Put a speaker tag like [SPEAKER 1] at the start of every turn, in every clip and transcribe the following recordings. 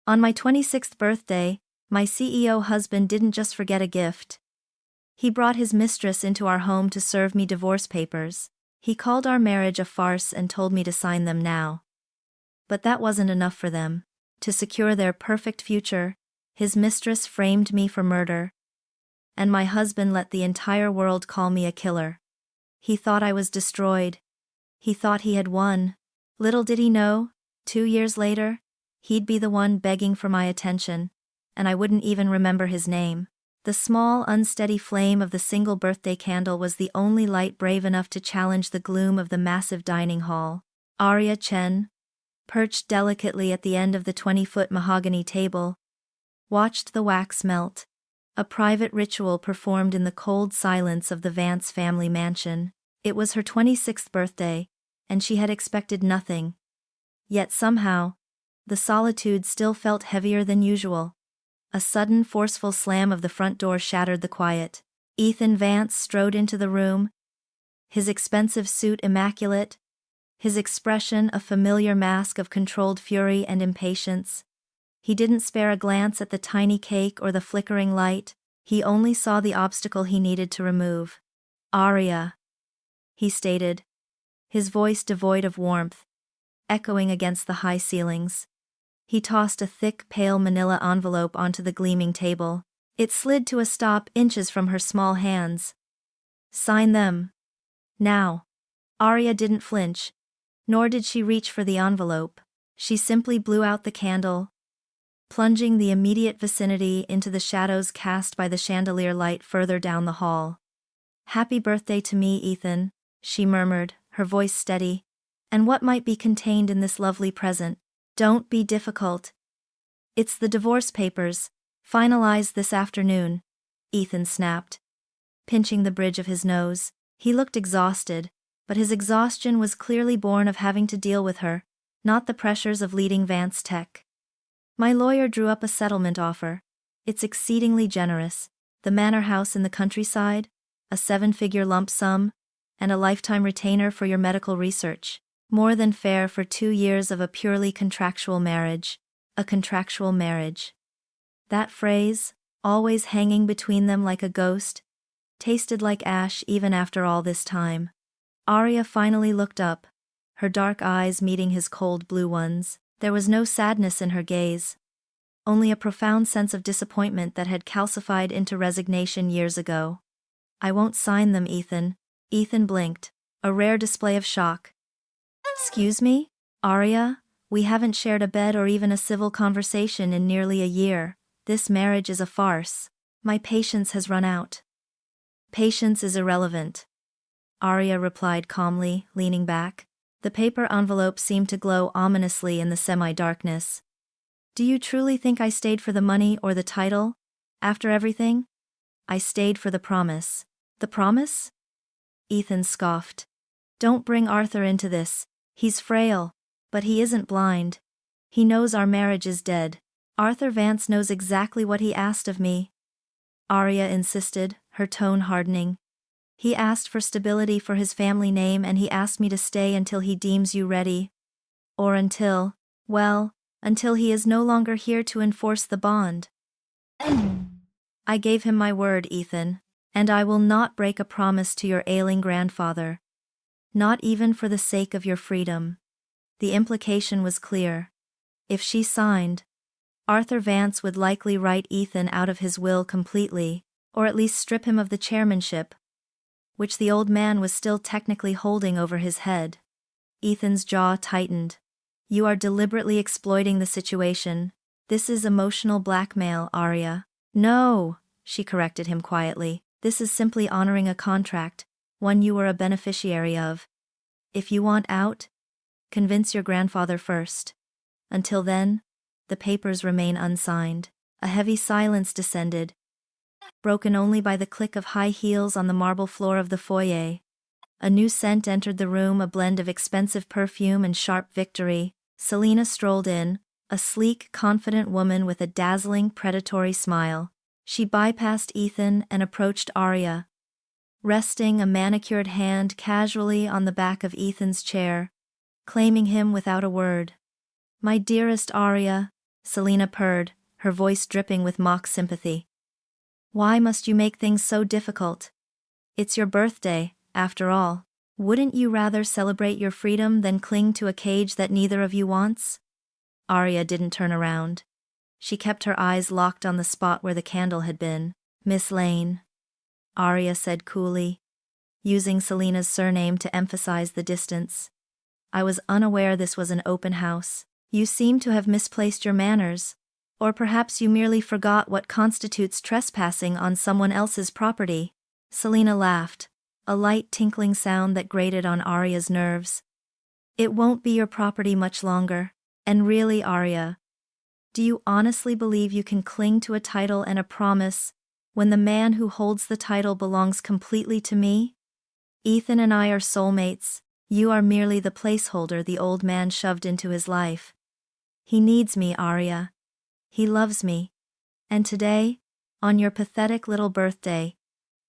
[SPEAKER 1] On my 26th birthday, my CEO husband didn't just forget a gift. He brought his mistress into our home to serve me divorce papers. He called our marriage a farce and told me to sign them now. But that wasn't enough for them. To secure their perfect future, his mistress framed me for murder. And my husband let the entire world call me a killer. He thought I was destroyed. He thought he had won. Little did he know, 2 years later, he'd be the one begging for my attention, and I wouldn't even remember his name. The small, unsteady flame of the single birthday candle was the only light brave enough to challenge the gloom of the massive dining hall. Aria Chen, perched delicately at the end of the 20-foot mahogany table, watched the wax melt, a private ritual performed in the cold silence of the Vance family mansion. It was her 26th birthday, and she had expected nothing. Yet somehow, the solitude still felt heavier than usual. A sudden forceful slam of the front door shattered the quiet. Ethan Vance strode into the room, his expensive suit immaculate, his expression a familiar mask of controlled fury and impatience. He didn't spare a glance at the tiny cake or the flickering light, he only saw the obstacle he needed to remove. "Aria," he stated, his voice devoid of warmth, echoing against the high ceilings. He tossed a thick, pale manila envelope onto the gleaming table. It slid to a stop inches from her small hands. "Sign them. Now." Aria didn't flinch, nor did she reach for the envelope. She simply blew out the candle, plunging the immediate vicinity into the shadows cast by the chandelier light further down the hall. "Happy birthday to me, Ethan," she murmured, her voice steady. "And what might be contained in this lovely present? Don't be difficult. It's the divorce papers, finalized this afternoon," Ethan snapped, pinching the bridge of his nose. He looked exhausted, but his exhaustion was clearly born of having to deal with her, not the pressures of leading Vance Tech. "My lawyer drew up a settlement offer. It's exceedingly generous. The manor house in the countryside, a 7-figure lump sum, and a lifetime retainer for your medical research. More than fair for 2 years of a purely contractual marriage." A contractual marriage. That phrase, always hanging between them like a ghost, tasted like ash even after all this time. Aria finally looked up, her dark eyes meeting his cold blue ones. There was no sadness in her gaze, only a profound sense of disappointment that had calcified into resignation years ago. "I won't sign them, Ethan." Ethan blinked, a rare display of shock. "Excuse me, Aria? We haven't shared a bed or even a civil conversation in nearly a year. This marriage is a farce. My patience has run out." "Patience is irrelevant," Aria replied calmly, leaning back. The paper envelope seemed to glow ominously in the semi-darkness. "Do you truly think I stayed for the money or the title? After everything? I stayed for the promise." "The promise?" Ethan scoffed. "Don't bring Arthur into this. He's frail, but he isn't blind. He knows our marriage is dead. Arthur Vance knows exactly what he asked of me," Aria insisted, her tone hardening. "He asked for stability for his family name, and he asked me to stay until he deems you ready. Or until, well, until he is no longer here to enforce the bond." "I gave him my word, Ethan, and I will not break a promise to your ailing grandfather. Not even for the sake of your freedom." The implication was clear. If she signed, Arthur Vance would likely write Ethan out of his will completely, or at least strip him of the chairmanship, which the old man was still technically holding over his head. Ethan's jaw tightened. "You are deliberately exploiting the situation. This is emotional blackmail, Aria." "No," she corrected him quietly. "This is simply honoring a contract, one you were a beneficiary of. If you want out, convince your grandfather first. Until then, the papers remain unsigned." A heavy silence descended, broken only by the click of high heels on the marble floor of the foyer. A new scent entered the room, a blend of expensive perfume and sharp victory. Selena strolled in, a sleek, confident woman with a dazzling, predatory smile. She bypassed Ethan and approached Aria, resting a manicured hand casually on the back of Ethan's chair, claiming him without a word. "My dearest Aria, Selena purred, her voice dripping with mock sympathy. Why must you make things so difficult? It's your birthday, after all. Wouldn't you rather celebrate your freedom than cling to a cage that neither of you wants? Aria didn't turn around. She kept her eyes locked on the spot where the candle had been. Miss Lane, Aria said coolly, using Selena's surname to emphasize the distance. I was unaware this was an open house. You seem to have misplaced your manners. Or perhaps you merely forgot what constitutes trespassing on someone else's property. Selena laughed, a light tinkling sound that grated on Aria's nerves. It won't be your property much longer. And really, Aria, do you honestly believe you can cling to a title and a promise when the man who holds the title belongs completely to me? Ethan and I are soulmates. You are merely the placeholder the old man shoved into his life. He needs me, Aria. He loves me. And today, on your pathetic little birthday,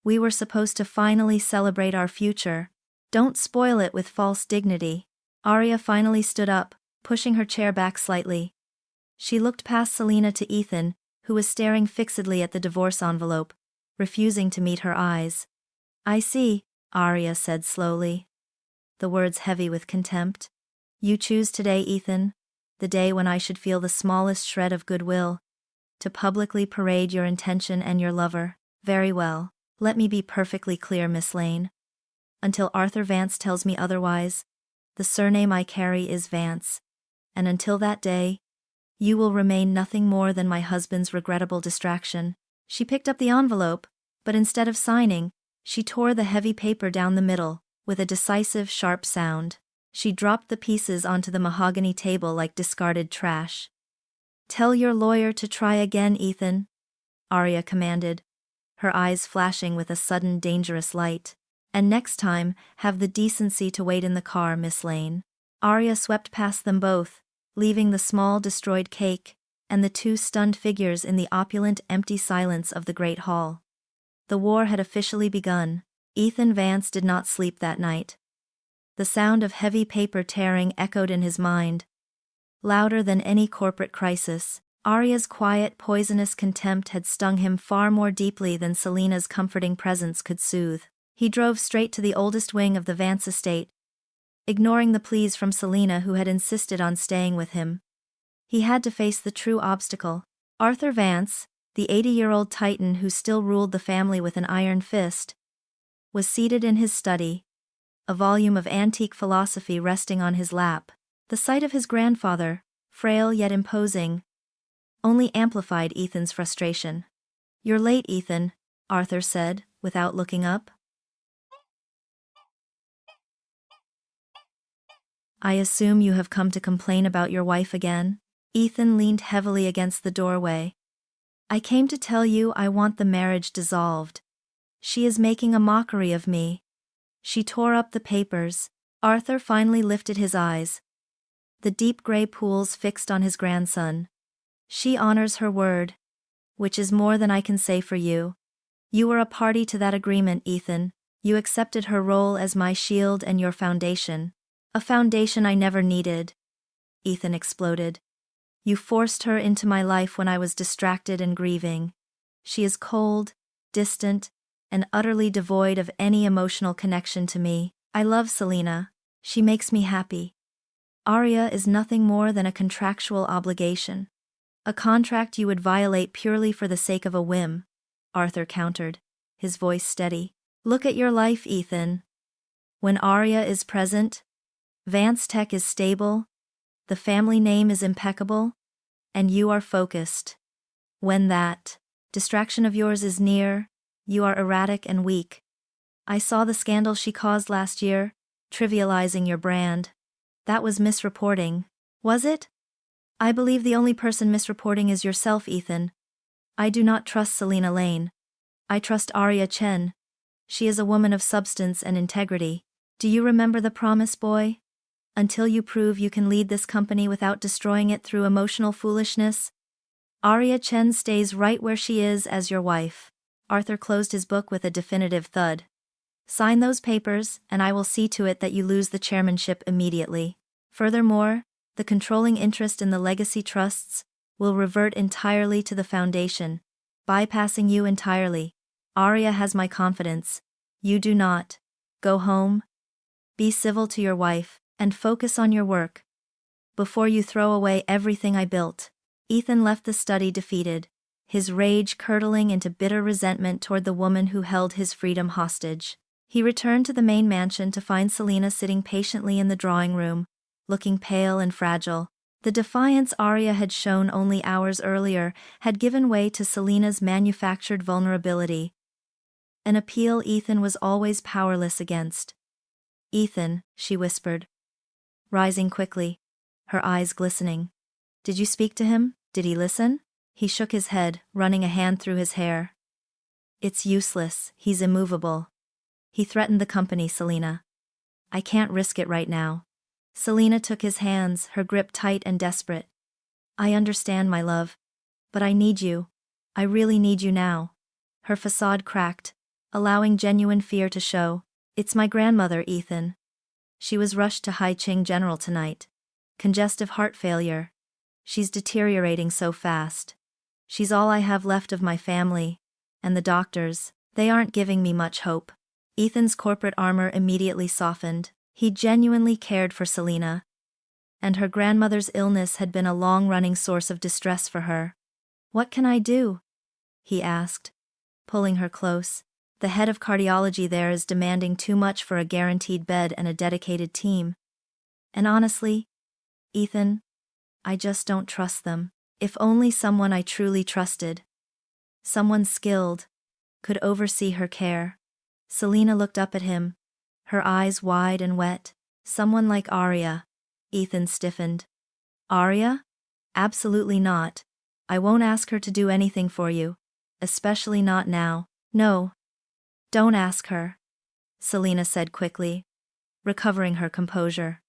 [SPEAKER 1] we were supposed to finally celebrate our future. Don't spoil it with false dignity. Aria finally stood up, pushing her chair back slightly. She looked past Selena to Ethan, who was staring fixedly at the divorce envelope, refusing to meet her eyes. I see, Aria said slowly, the words heavy with contempt. You choose today, Ethan, the day when I should feel the smallest shred of goodwill, to publicly parade your intention and your lover. Very well, let me be perfectly clear, Miss Lane. Until Arthur Vance tells me otherwise, the surname I carry is Vance, and until that day, you will remain nothing more than my husband's regrettable distraction. She picked up the envelope, but instead of signing, she tore the heavy paper down the middle, with a decisive, sharp sound. She dropped the pieces onto the mahogany table like discarded trash. Tell your lawyer to try again, Ethan, Aria commanded, her eyes flashing with a sudden dangerous light. And next time, have the decency to wait in the car, Miss Lane. Aria swept past them both, leaving the small destroyed cake and the two stunned figures in the opulent empty silence of the great hall. The war had officially begun. Ethan Vance did not sleep that night. The sound of heavy paper tearing echoed in his mind, louder than any corporate crisis. Aria's quiet, poisonous contempt had stung him far more deeply than Selena's comforting presence could soothe. He drove straight to the oldest wing of the Vance estate, ignoring the pleas from Selena, who had insisted on staying with him. He had to face the true obstacle. Arthur Vance, the 80-year-old titan who still ruled the family with an iron fist, was seated in his study, a volume of antique philosophy resting on his lap. The sight of his grandfather, frail yet imposing, only amplified Ethan's frustration. You're late, Ethan, Arthur said, without looking up. I assume you have come to complain about your wife again? Ethan leaned heavily against the doorway. I came to tell you I want the marriage dissolved. She is making a mockery of me. She tore up the papers. Arthur finally lifted his eyes, the deep gray pools fixed on his grandson. She honors her word, which is more than I can say for you. You were a party to that agreement, Ethan. You accepted her role as my shield and your foundation. A foundation I never needed, Ethan exploded. You forced her into my life when I was distracted and grieving. She is cold, distant, and utterly devoid of any emotional connection to me. I love Selena. She makes me happy. Aria is nothing more than a contractual obligation. A contract you would violate purely for the sake of a whim, Arthur countered, his voice steady. Look at your life, Ethan. When Aria is present, Vance Tech is stable, the family name is impeccable, and you are focused. When that distraction of yours is near, you are erratic and weak. I saw the scandal she caused last year, trivializing your brand. That was misreporting, was it? I believe the only person misreporting is yourself, Ethan. I do not trust Selena Lane. I trust Aria Chen. She is a woman of substance and integrity. Do you remember the promise, boy? Until you prove you can lead this company without destroying it through emotional foolishness, Aria Chen stays right where she is as your wife. Arthur closed his book with a definitive thud. Sign those papers, and I will see to it that you lose the chairmanship immediately. Furthermore, the controlling interest in the legacy trusts will revert entirely to the Foundation, bypassing you entirely. Aria has my confidence. You do not. Go home. Be civil to your wife, and focus on your work. Before you throw away everything I built. Ethan left the study defeated, his rage curdling into bitter resentment toward the woman who held his freedom hostage. He returned to the main mansion to find Selena sitting patiently in the drawing room, looking pale and fragile. The defiance Aria had shown only hours earlier had given way to Selena's manufactured vulnerability. An appeal Ethan was always powerless against. "Ethan," she whispered, rising quickly, her eyes glistening. "Did you speak to him? Did he listen?" He shook his head, running a hand through his hair. "It's useless, he's immovable. He threatened the company, Selena. I can't risk it right now." Selena took his hands, her grip tight and desperate. "I understand, my love. But I need you. I really need you now." Her facade cracked, allowing genuine fear to show. "It's my grandmother, Ethan. She was rushed to Haicheng General tonight. Congestive heart failure. She's deteriorating so fast. She's all I have left of my family. And the doctors, they aren't giving me much hope." Ethan's corporate armor immediately softened. He genuinely cared for Selena. And her grandmother's illness had been a long-running source of distress for her. "What can I do?" he asked, pulling her close. "The head of cardiology there is demanding too much for a guaranteed bed and a dedicated team. And honestly, Ethan, I just don't trust them. If only someone I truly trusted, someone skilled, could oversee her care." Selena looked up at him, her eyes wide and wet. "Someone like Aria." Ethan stiffened. "Aria? Absolutely not. I won't ask her to do anything for you. Especially not now." "No. Don't ask her," Selena said quickly, recovering her composure.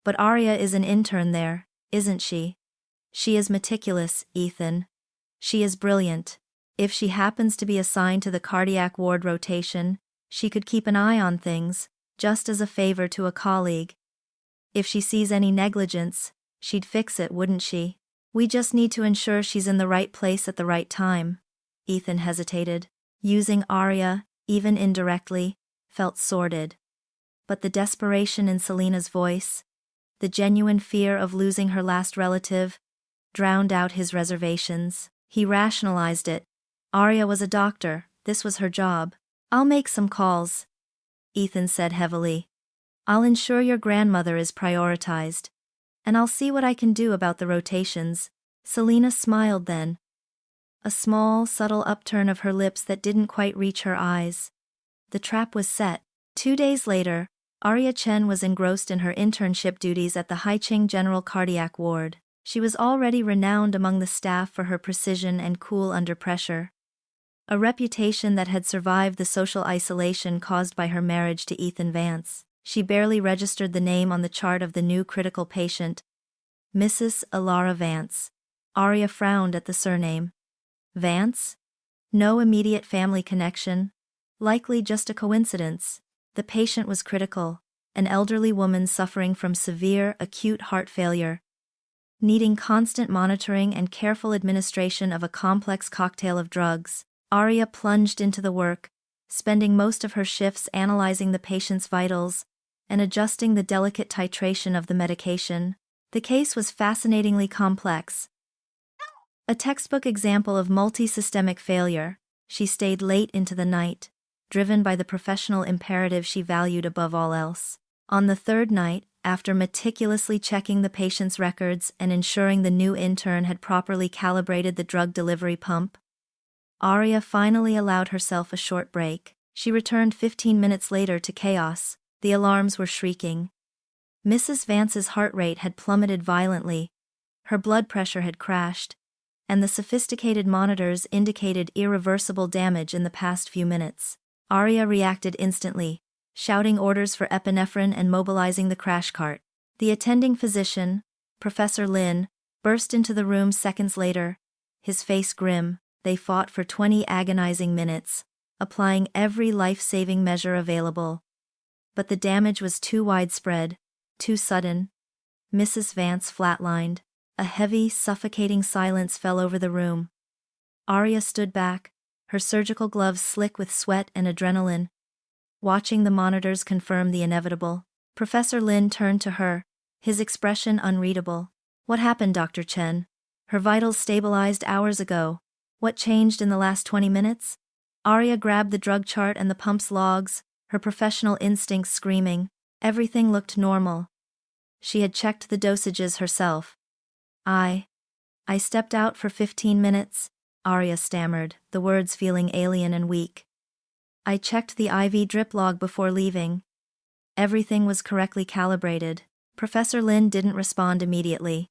[SPEAKER 1] "But Aria is an intern there, isn't she? She is meticulous, Ethan. She is brilliant. If she happens to be assigned to the cardiac ward rotation, she could keep an eye on things, just as a favor to a colleague. If she sees any negligence, she'd fix it, wouldn't she? We just need to ensure she's in the right place at the right time." Ethan hesitated. Using Aria, even indirectly, felt sordid. But the desperation in Selena's voice, the genuine fear of losing her last relative, drowned out his reservations. He rationalized it. Aria was a doctor, this was her job. "I'll make some calls," Ethan said heavily. "I'll ensure your grandmother is prioritized. And I'll see what I can do about the rotations." Selena smiled then. A small, subtle upturn of her lips that didn't quite reach her eyes. The trap was set. 2 days later, Aria Chen was engrossed in her internship duties at the Haicheng General Cardiac Ward. She was already renowned among the staff for her precision and cool under pressure. A reputation that had survived the social isolation caused by her marriage to Ethan Vance. She barely registered the name on the chart of the new critical patient, Mrs. Alara Vance. Aria frowned at the surname. Vance? No immediate family connection. Likely just a coincidence. The patient was critical, an elderly woman suffering from severe, acute heart failure, needing constant monitoring and careful administration of a complex cocktail of drugs. Aria plunged into the work, spending most of her shifts analyzing the patient's vitals and adjusting the delicate titration of the medication. The case was fascinatingly complex. A textbook example of multi-systemic failure. She stayed late into the night, driven by the professional imperative she valued above all else. On the third night, after meticulously checking the patient's records and ensuring the new intern had properly calibrated the drug delivery pump, Aria finally allowed herself a short break. She returned 15 minutes later to chaos. The alarms were shrieking. Mrs. Vance's heart rate had plummeted violently, her blood pressure had crashed, and the sophisticated monitors indicated irreversible damage in the past few minutes. Aria reacted instantly, shouting orders for epinephrine and mobilizing the crash cart. The attending physician, Professor Lin, burst into the room seconds later, his face grim. They fought for 20 agonizing minutes, applying every life-saving measure available. But the damage was too widespread, too sudden. Mrs. Vance flatlined. A heavy, suffocating silence fell over the room. Aria stood back, her surgical gloves slick with sweat and adrenaline. Watching the monitors confirm the inevitable, Professor Lin turned to her, his expression unreadable. What happened, Dr. Chen? Her vitals stabilized hours ago. What changed in the last 20 minutes? Aria grabbed the drug chart and the pump's logs, her professional instincts screaming. Everything looked normal. She had checked the dosages herself. I stepped out for 15 minutes, Aria stammered, the words feeling alien and weak. I checked the IV drip log before leaving. Everything was correctly calibrated. Professor Lin didn't respond immediately.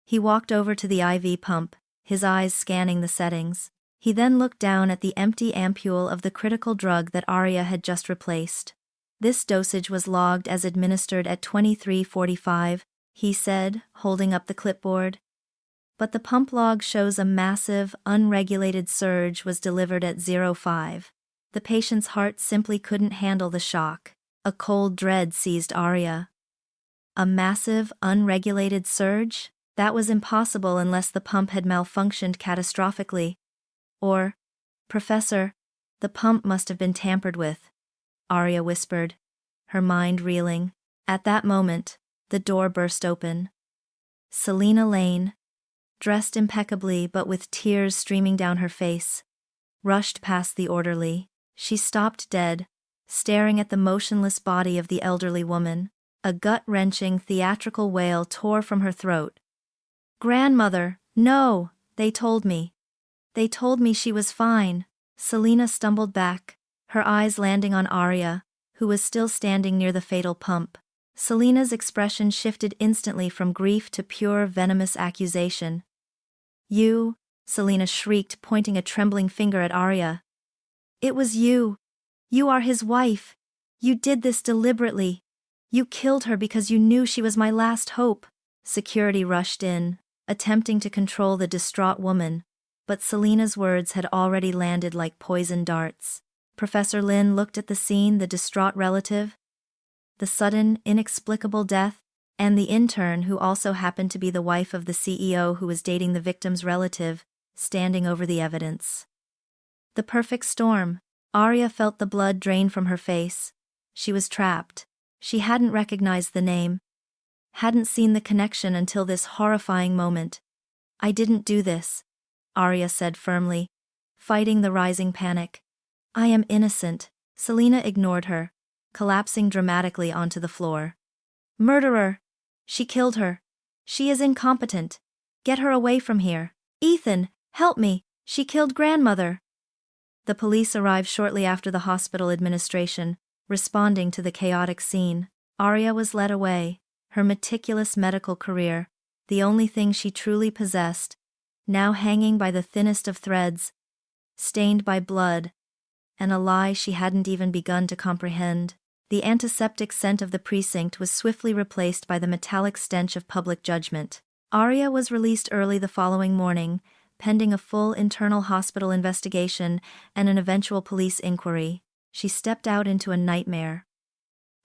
[SPEAKER 1] He walked over to the IV pump, his eyes scanning the settings. He then looked down at the empty ampule of the critical drug that Aria had just replaced. This dosage was logged as administered at 23:45, he said, holding up the clipboard. But the pump log shows a massive, unregulated surge was delivered at 05. The patient's heart simply couldn't handle the shock. A cold dread seized Aria. A massive, unregulated surge? That was impossible unless the pump had malfunctioned catastrophically. Or, Professor, the pump must have been tampered with, Aria whispered, her mind reeling. At that moment, the door burst open. Selina Lane, dressed impeccably but with tears streaming down her face, rushed past the orderly. She stopped dead, staring at the motionless body of the elderly woman. A gut-wrenching, theatrical wail tore from her throat. Grandmother, no, they told me. They told me she was fine. Selina stumbled back, her eyes landing on Aria, who was still standing near the fatal pump. Selina's expression shifted instantly from grief to pure, venomous accusation. You, Selina shrieked, pointing a trembling finger at Aria. It was you. You are his wife. You did this deliberately. You killed her because you knew she was my last hope. Security rushed in, attempting to control the distraught woman, but Selina's words had already landed like poison darts. Professor Lin looked at the scene, the distraught relative, the sudden, inexplicable death, and the intern who also happened to be the wife of the CEO who was dating the victim's relative, standing over the evidence. The perfect storm. Aria felt the blood drain from her face. She was trapped. She hadn't recognized the name, hadn't seen the connection until this horrifying moment. I didn't do this, Aria said firmly, fighting the rising panic. I am innocent. Selina ignored her, collapsing dramatically onto the floor. Murderer! She killed her. She is incompetent. Get her away from here. Ethan, help me! She killed grandmother! The police arrived shortly after the hospital administration, responding to the chaotic scene. Aria was led away, her meticulous medical career, the only thing she truly possessed, now hanging by the thinnest of threads, stained by blood, and a lie she hadn't even begun to comprehend. The antiseptic scent of the precinct was swiftly replaced by the metallic stench of public judgment. Aria was released early the following morning, pending a full internal hospital investigation and an eventual police inquiry. She stepped out into a nightmare.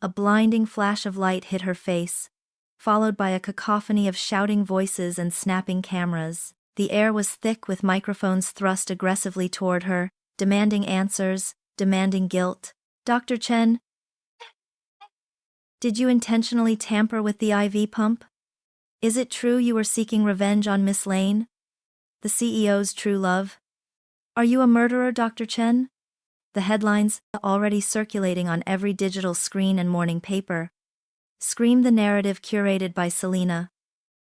[SPEAKER 1] A blinding flash of light hit her face, followed by a cacophony of shouting voices and snapping cameras. The air was thick with microphones thrust aggressively toward her, demanding answers, demanding guilt. Dr. Chen, did you intentionally tamper with the IV pump? Is it true you were seeking revenge on Miss Lane, the CEO's true love? Are you a murderer, Dr. Chen? The headlines, already circulating on every digital screen and morning paper, screamed the narrative curated by Selina.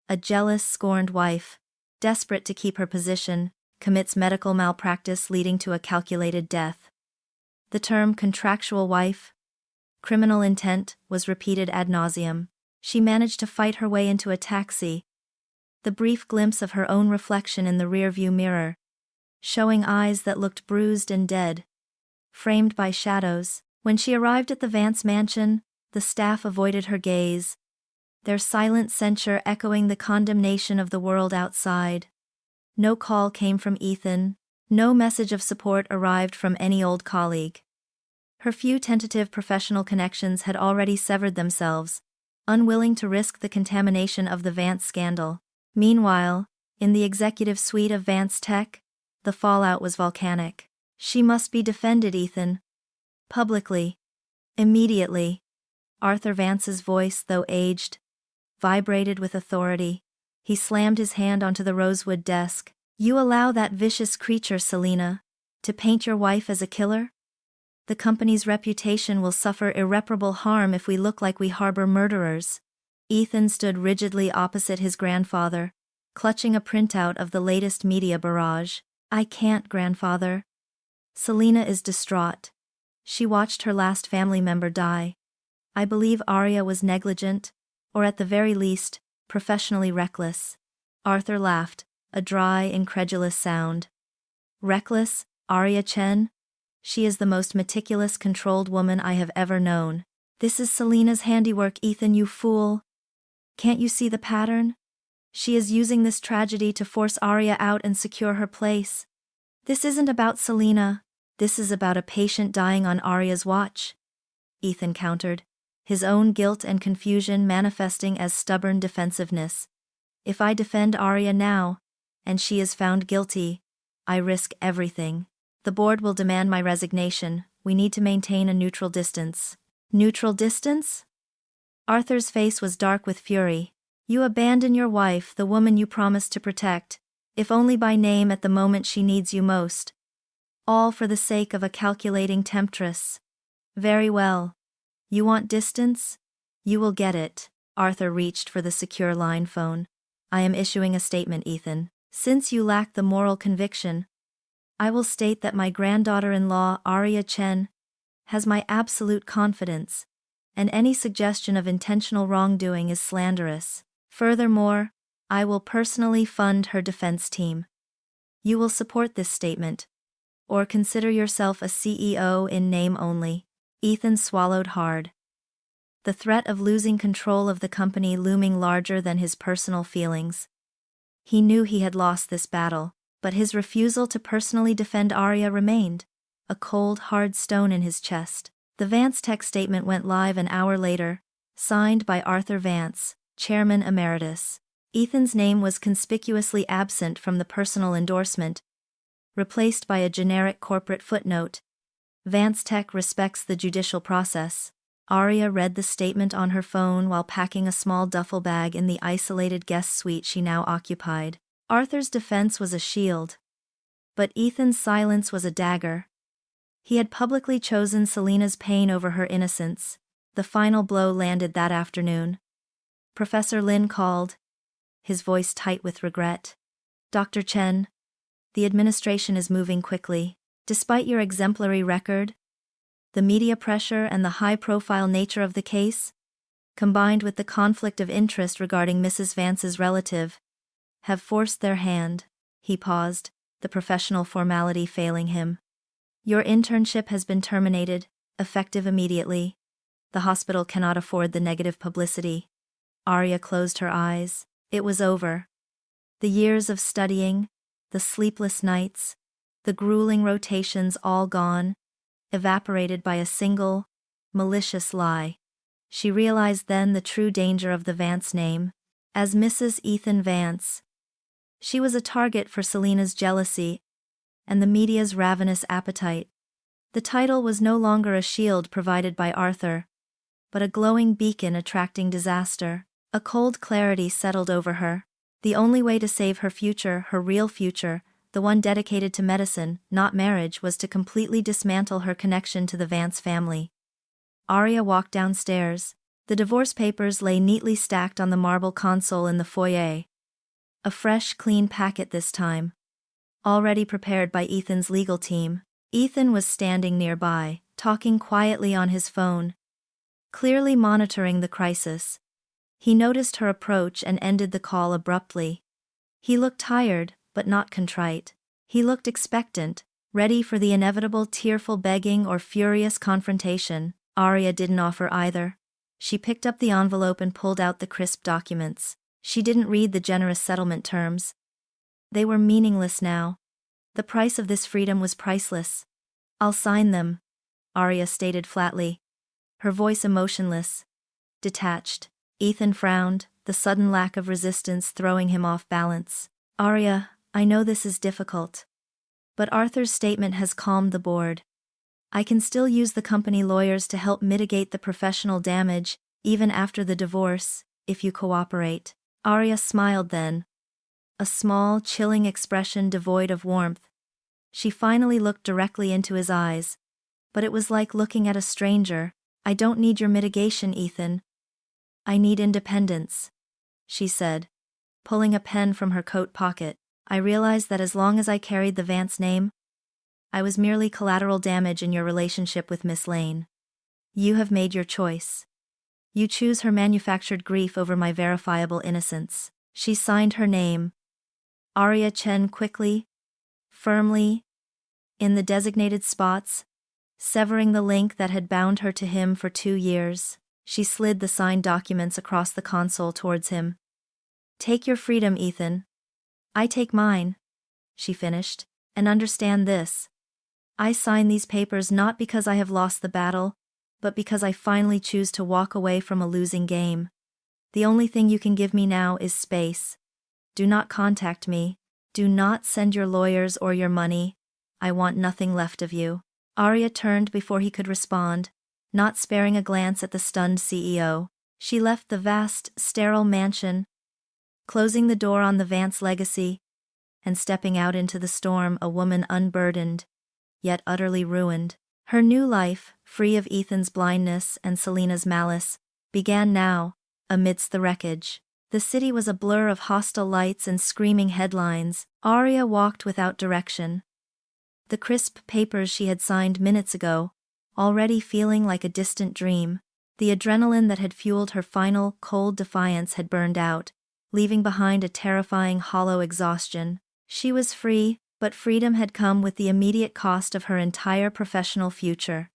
[SPEAKER 1] A jealous, scorned wife, desperate to keep her position, commits medical malpractice leading to a calculated death. The term contractual wife, criminal intent, was repeated ad nauseum. She managed to fight her way into a taxi, the brief glimpse of her own reflection in the rearview mirror, showing eyes that looked bruised and dead, framed by shadows. When she arrived at the Vance mansion, the staff avoided her gaze, their silent censure echoing the condemnation of the world outside. No call came from Ethan, no message of support arrived from any old colleague. Her few tentative professional connections had already severed themselves, unwilling to risk the contamination of the Vance scandal. Meanwhile, in the executive suite of Vance Tech, the fallout was volcanic. She must be defended, Ethan. Publicly. Immediately. Arthur Vance's voice, though aged, vibrated with authority. He slammed his hand onto the rosewood desk. You allow that vicious creature, Selina, to paint your wife as a killer? The company's reputation will suffer irreparable harm if we look like we harbor murderers. Ethan stood rigidly opposite his grandfather, clutching a printout of the latest media barrage. I can't, grandfather. Selina is distraught. She watched her last family member die. I believe Aria was negligent, or at the very least, professionally reckless. Arthur laughed, a dry, incredulous sound. Reckless, Aria Chen? She is the most meticulous, controlled woman I have ever known. This is Selina's handiwork, Ethan, you fool. Can't you see the pattern? She is using this tragedy to force Aria out and secure her place. This isn't about Selina. This is about a patient dying on Aria's watch. Ethan countered, his own guilt and confusion manifesting as stubborn defensiveness. If I defend Aria now, and she is found guilty, I risk everything. The board will demand my resignation. We need to maintain a neutral distance. Neutral distance? Arthur's face was dark with fury. You abandon your wife, the woman you promised to protect, if only by name at the moment she needs you most. All for the sake of a calculating temptress. Very well. You want distance? You will get it. Arthur reached for the secure line phone. I am issuing a statement, Ethan. Since you lack the moral conviction, I will state that my granddaughter-in-law, Aria Chen, has my absolute confidence, and any suggestion of intentional wrongdoing is slanderous. Furthermore, I will personally fund her defense team. You will support this statement, or consider yourself a CEO in name only. Ethan swallowed hard. The threat of losing control of the company looming larger than his personal feelings. He knew he had lost this battle, but his refusal to personally defend Aria remained, a cold, hard stone in his chest. The Vance Tech statement went live an hour later, signed by Arthur Vance, Chairman Emeritus. Ethan's name was conspicuously absent from the personal endorsement, replaced by a generic corporate footnote. Vance Tech respects the judicial process. Aria read the statement on her phone while packing a small duffel bag in the isolated guest suite she now occupied. Arthur's defense was a shield, but Ethan's silence was a dagger. He had publicly chosen Selina's pain over her innocence. The final blow landed that afternoon. Professor Lin called, his voice tight with regret. Dr. Chen, the administration is moving quickly. Despite your exemplary record, the media pressure and the high-profile nature of the case, combined with the conflict of interest regarding Mrs. Vance's relative, have forced their hand. He paused, the professional formality failing him. Your internship has been terminated, effective immediately. The hospital cannot afford the negative publicity. Aria closed her eyes. It was over. The years of studying, the sleepless nights, the grueling rotations all gone, evaporated by a single, malicious lie. She realized then the true danger of the Vance name. As Mrs. Ethan Vance, she was a target for Selina's jealousy and the media's ravenous appetite. The title was no longer a shield provided by Arthur, but a glowing beacon attracting disaster. A cold clarity settled over her. The only way to save her future, her real future, the one dedicated to medicine, not marriage, was to completely dismantle her connection to the Vance family. Aria walked downstairs. The divorce papers lay neatly stacked on the marble console in the foyer. A fresh, clean packet this time. Already prepared by Ethan's legal team. Ethan was standing nearby, talking quietly on his phone, clearly monitoring the crisis. He noticed her approach and ended the call abruptly. He looked tired, but not contrite. He looked expectant, ready for the inevitable tearful begging or furious confrontation. Aria didn't offer either. She picked up the envelope and pulled out the crisp documents. She didn't read the generous settlement terms. They were meaningless now. The price of this freedom was priceless. I'll sign them, Aria stated flatly, her voice emotionless, detached. Ethan frowned, the sudden lack of resistance throwing him off balance. Aria, I know this is difficult. But Arthur's statement has calmed the board. I can still use the company lawyers to help mitigate the professional damage, even after the divorce, if you cooperate. Aria smiled then. A small, chilling expression devoid of warmth. She finally looked directly into his eyes. But it was like looking at a stranger. I don't need your mitigation, Ethan. I need independence, she said, pulling a pen from her coat pocket. I realized that as long as I carried the Vance name, I was merely collateral damage in your relationship with Miss Lane. You have made your choice. You choose her manufactured grief over my verifiable innocence. She signed her name, Aria Chen, quickly, firmly, in the designated spots, severing the link that had bound her to him for 2 years. She slid the signed documents across the console towards him. Take your freedom, Ethan. I take mine, she finished, and understand this. I sign these papers not because I have lost the battle, but because I finally choose to walk away from a losing game. The only thing you can give me now is space. Do not contact me. Do not send your lawyers or your money. I want nothing left of you. Aria turned before he could respond, not sparing a glance at the stunned CEO. She left the vast, sterile mansion, closing the door on the Vance legacy, and stepping out into the storm, a woman unburdened, yet utterly ruined. Her new life, free of Ethan's blindness and Selena's malice, began now, amidst the wreckage. The city was a blur of hostile lights and screaming headlines. Aria walked without direction. The crisp papers she had signed minutes ago, already feeling like a distant dream. The adrenaline that had fueled her final, cold defiance had burned out, leaving behind a terrifying hollow exhaustion. She was free, but freedom had come with the immediate cost of her entire professional future.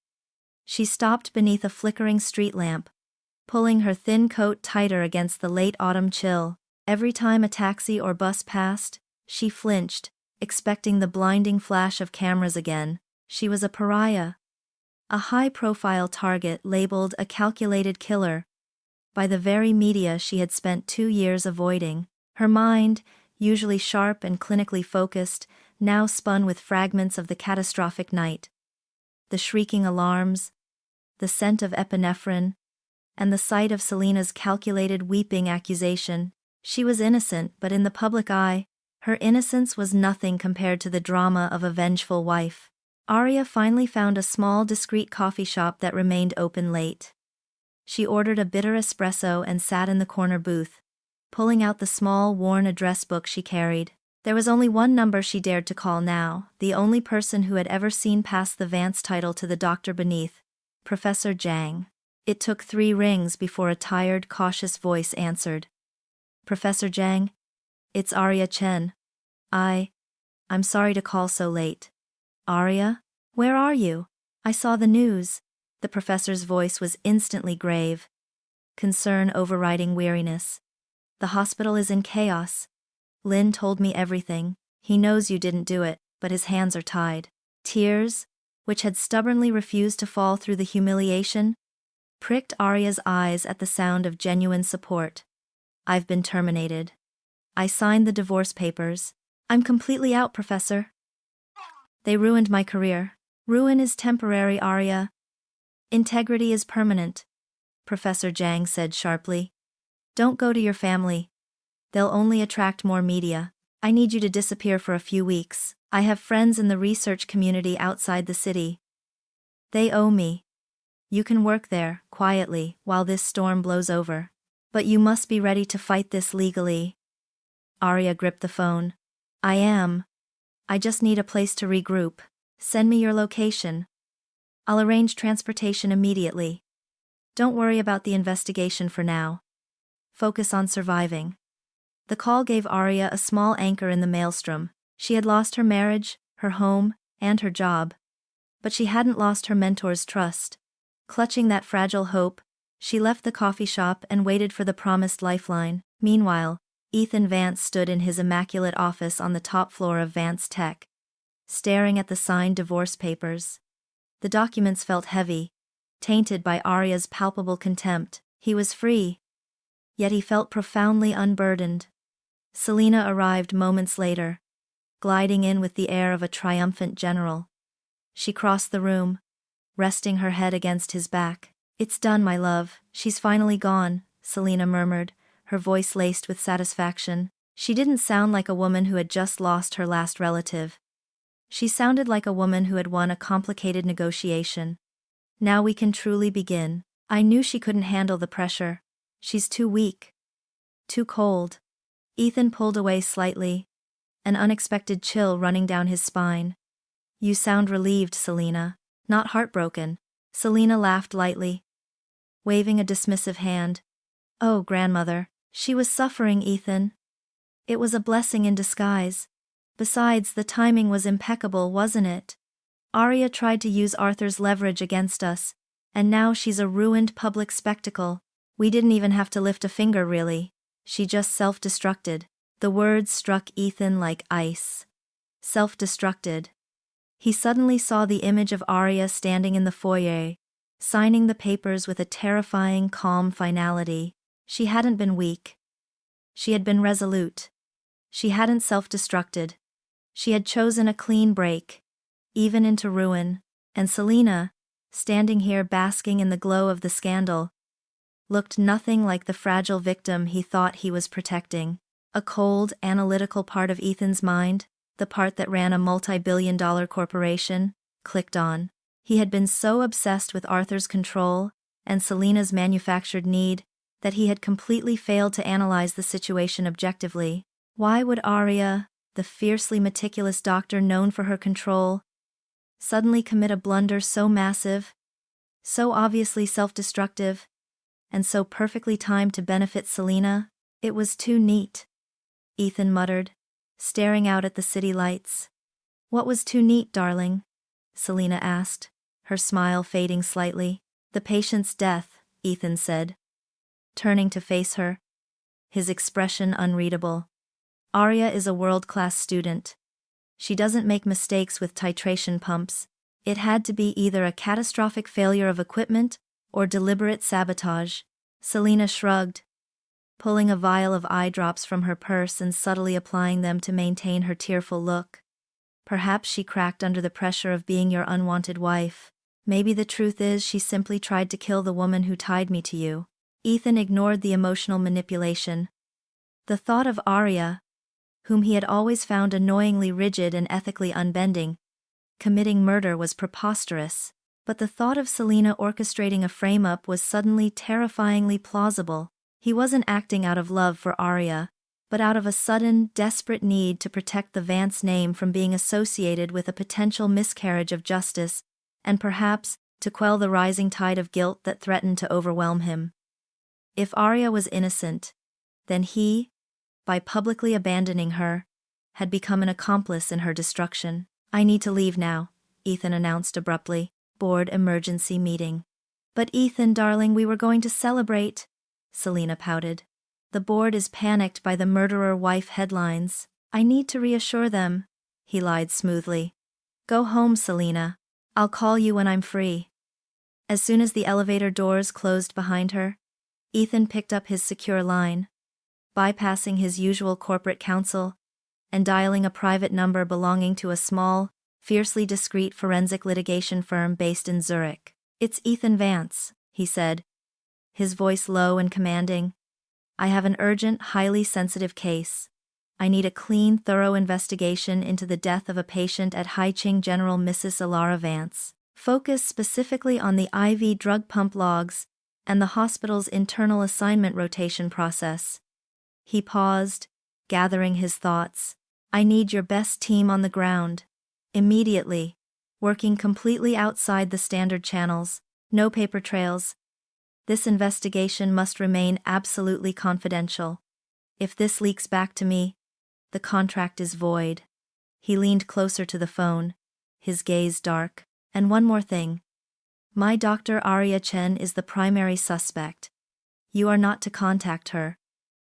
[SPEAKER 1] She stopped beneath a flickering street lamp, pulling her thin coat tighter against the late autumn chill. Every time a taxi or bus passed, she flinched, expecting the blinding flash of cameras again. She was a pariah. A high-profile target labeled a calculated killer by the very media she had spent 2 years avoiding. Her mind, usually sharp and clinically focused, now spun with fragments of the catastrophic night. The shrieking alarms, the scent of epinephrine, and the sight of Selena's calculated weeping accusation. She was innocent, but in the public eye, her innocence was nothing compared to the drama of a vengeful wife. Aria finally found a small, discreet coffee shop that remained open late. She ordered a bitter espresso and sat in the corner booth, pulling out the small, worn address book she carried. There was only one number she dared to call now, the only person who had ever seen past the Vance title to the doctor beneath, Professor Zhang. It took 3 rings before a tired, cautious voice answered. Professor Zhang? It's Aria Chen. I'm sorry to call so late. Aria? Where are you? I saw the news. The professor's voice was instantly grave, concern overriding weariness. The hospital is in chaos. Lin told me everything. He knows you didn't do it, but his hands are tied. Tears, which had stubbornly refused to fall through the humiliation, pricked Aria's eyes at the sound of genuine support. I've been terminated. I signed the divorce papers. I'm completely out, Professor. They ruined my career. Ruin is temporary, Aria. Integrity is permanent, Professor Zhang said sharply. Don't go to your family. They'll only attract more media. I need you to disappear for a few weeks. I have friends in the research community outside the city. They owe me. You can work there, quietly, while this storm blows over. But you must be ready to fight this legally. Aria gripped the phone. I am. I just need a place to regroup. Send me your location. I'll arrange transportation immediately. Don't worry about the investigation for now. Focus on surviving. The call gave Aria a small anchor in the maelstrom. She had lost her marriage, her home, and her job. But she hadn't lost her mentor's trust. Clutching that fragile hope, she left the coffee shop and waited for the promised lifeline. Meanwhile, Ethan Vance stood in his immaculate office on the top floor of Vance Tech, staring at the signed divorce papers. The documents felt heavy, tainted by Aria's palpable contempt. He was free. Yet he felt profoundly unburdened. Selina arrived moments later, gliding in with the air of a triumphant general. She crossed the room, resting her head against his back. "It's done, my love, she's finally gone," Selina murmured, her voice laced with satisfaction. She didn't sound like a woman who had just lost her last relative. She sounded like a woman who had won a complicated negotiation. "Now we can truly begin." I knew she couldn't handle the pressure. "She's too weak. Too cold." Ethan pulled away slightly, an unexpected chill running down his spine. "You sound relieved, Selina. Not heartbroken." Selina laughed lightly, waving a dismissive hand. "Oh, grandmother, she was suffering, Ethan. It was a blessing in disguise. Besides, the timing was impeccable, wasn't it? Aria tried to use Arthur's leverage against us, and now she's a ruined public spectacle. We didn't even have to lift a finger, really. She just self-destructed." The words struck Ethan like ice. Self-destructed. He suddenly saw the image of Aria standing in the foyer, signing the papers with a terrifying, calm finality. She hadn't been weak. She had been resolute. She hadn't self-destructed. She had chosen a clean break, even into ruin. And Selina, standing here basking in the glow of the scandal, looked nothing like the fragile victim he thought he was protecting. A cold, analytical part of Ethan's mind, the part that ran a multi-billion-dollar corporation, clicked on. He had been so obsessed with Arthur's control and Selina's manufactured need that he had completely failed to analyze the situation objectively. Why would Aria, the fiercely meticulous doctor known for her control, suddenly commit a blunder so massive, so obviously self-destructive, and so perfectly timed to benefit Selina? It was too neat, Ethan muttered, staring out at the city lights. "What was too neat, darling?" Selina asked, her smile fading slightly. "The patient's death," Ethan said, turning to face her, his expression unreadable. "Aria is a world-class student. She doesn't make mistakes with titration pumps. It had to be either a catastrophic failure of equipment or deliberate sabotage." Selina shrugged, pulling a vial of eye drops from her purse and subtly applying them to maintain her tearful look. "Perhaps she cracked under the pressure of being your unwanted wife. Maybe the truth is she simply tried to kill the woman who tied me to you." Ethan ignored the emotional manipulation. The thought of Aria, whom he had always found annoyingly rigid and ethically unbending, committing murder was preposterous, but the thought of Selina orchestrating a frame-up was suddenly terrifyingly plausible. He wasn't acting out of love for Aria, but out of a sudden, desperate need to protect the Vance name from being associated with a potential miscarriage of justice, and perhaps to quell the rising tide of guilt that threatened to overwhelm him. If Aria was innocent, then he, by publicly abandoning her, had become an accomplice in her destruction. "I need to leave now," Ethan announced abruptly. "Board emergency meeting." "But Ethan, darling, we were going to celebrate," Selina pouted. "The board is panicked by the murderer wife headlines. I need to reassure them," he lied smoothly. "Go home, Selina. I'll call you when I'm free." As soon as the elevator doors closed behind her, Ethan picked up his secure line, bypassing his usual corporate counsel and dialing a private number belonging to a small, fiercely discreet forensic litigation firm based in Zurich. "It's Ethan Vance," he said, his voice low and commanding. "I have an urgent, highly sensitive case. I need a clean, thorough investigation into the death of a patient at Haiching General Mrs. Alara Vance. Focus specifically on the IV drug pump logs and the hospital's internal assignment rotation process." He paused, gathering his thoughts. "I need your best team on the ground. Immediately. Working completely outside the standard channels. No paper trails. This investigation must remain absolutely confidential. If this leaks back to me, the contract is void." He leaned closer to the phone, his gaze dark. "And one more thing. My doctor Aria Chen is the primary suspect. You are not to contact her.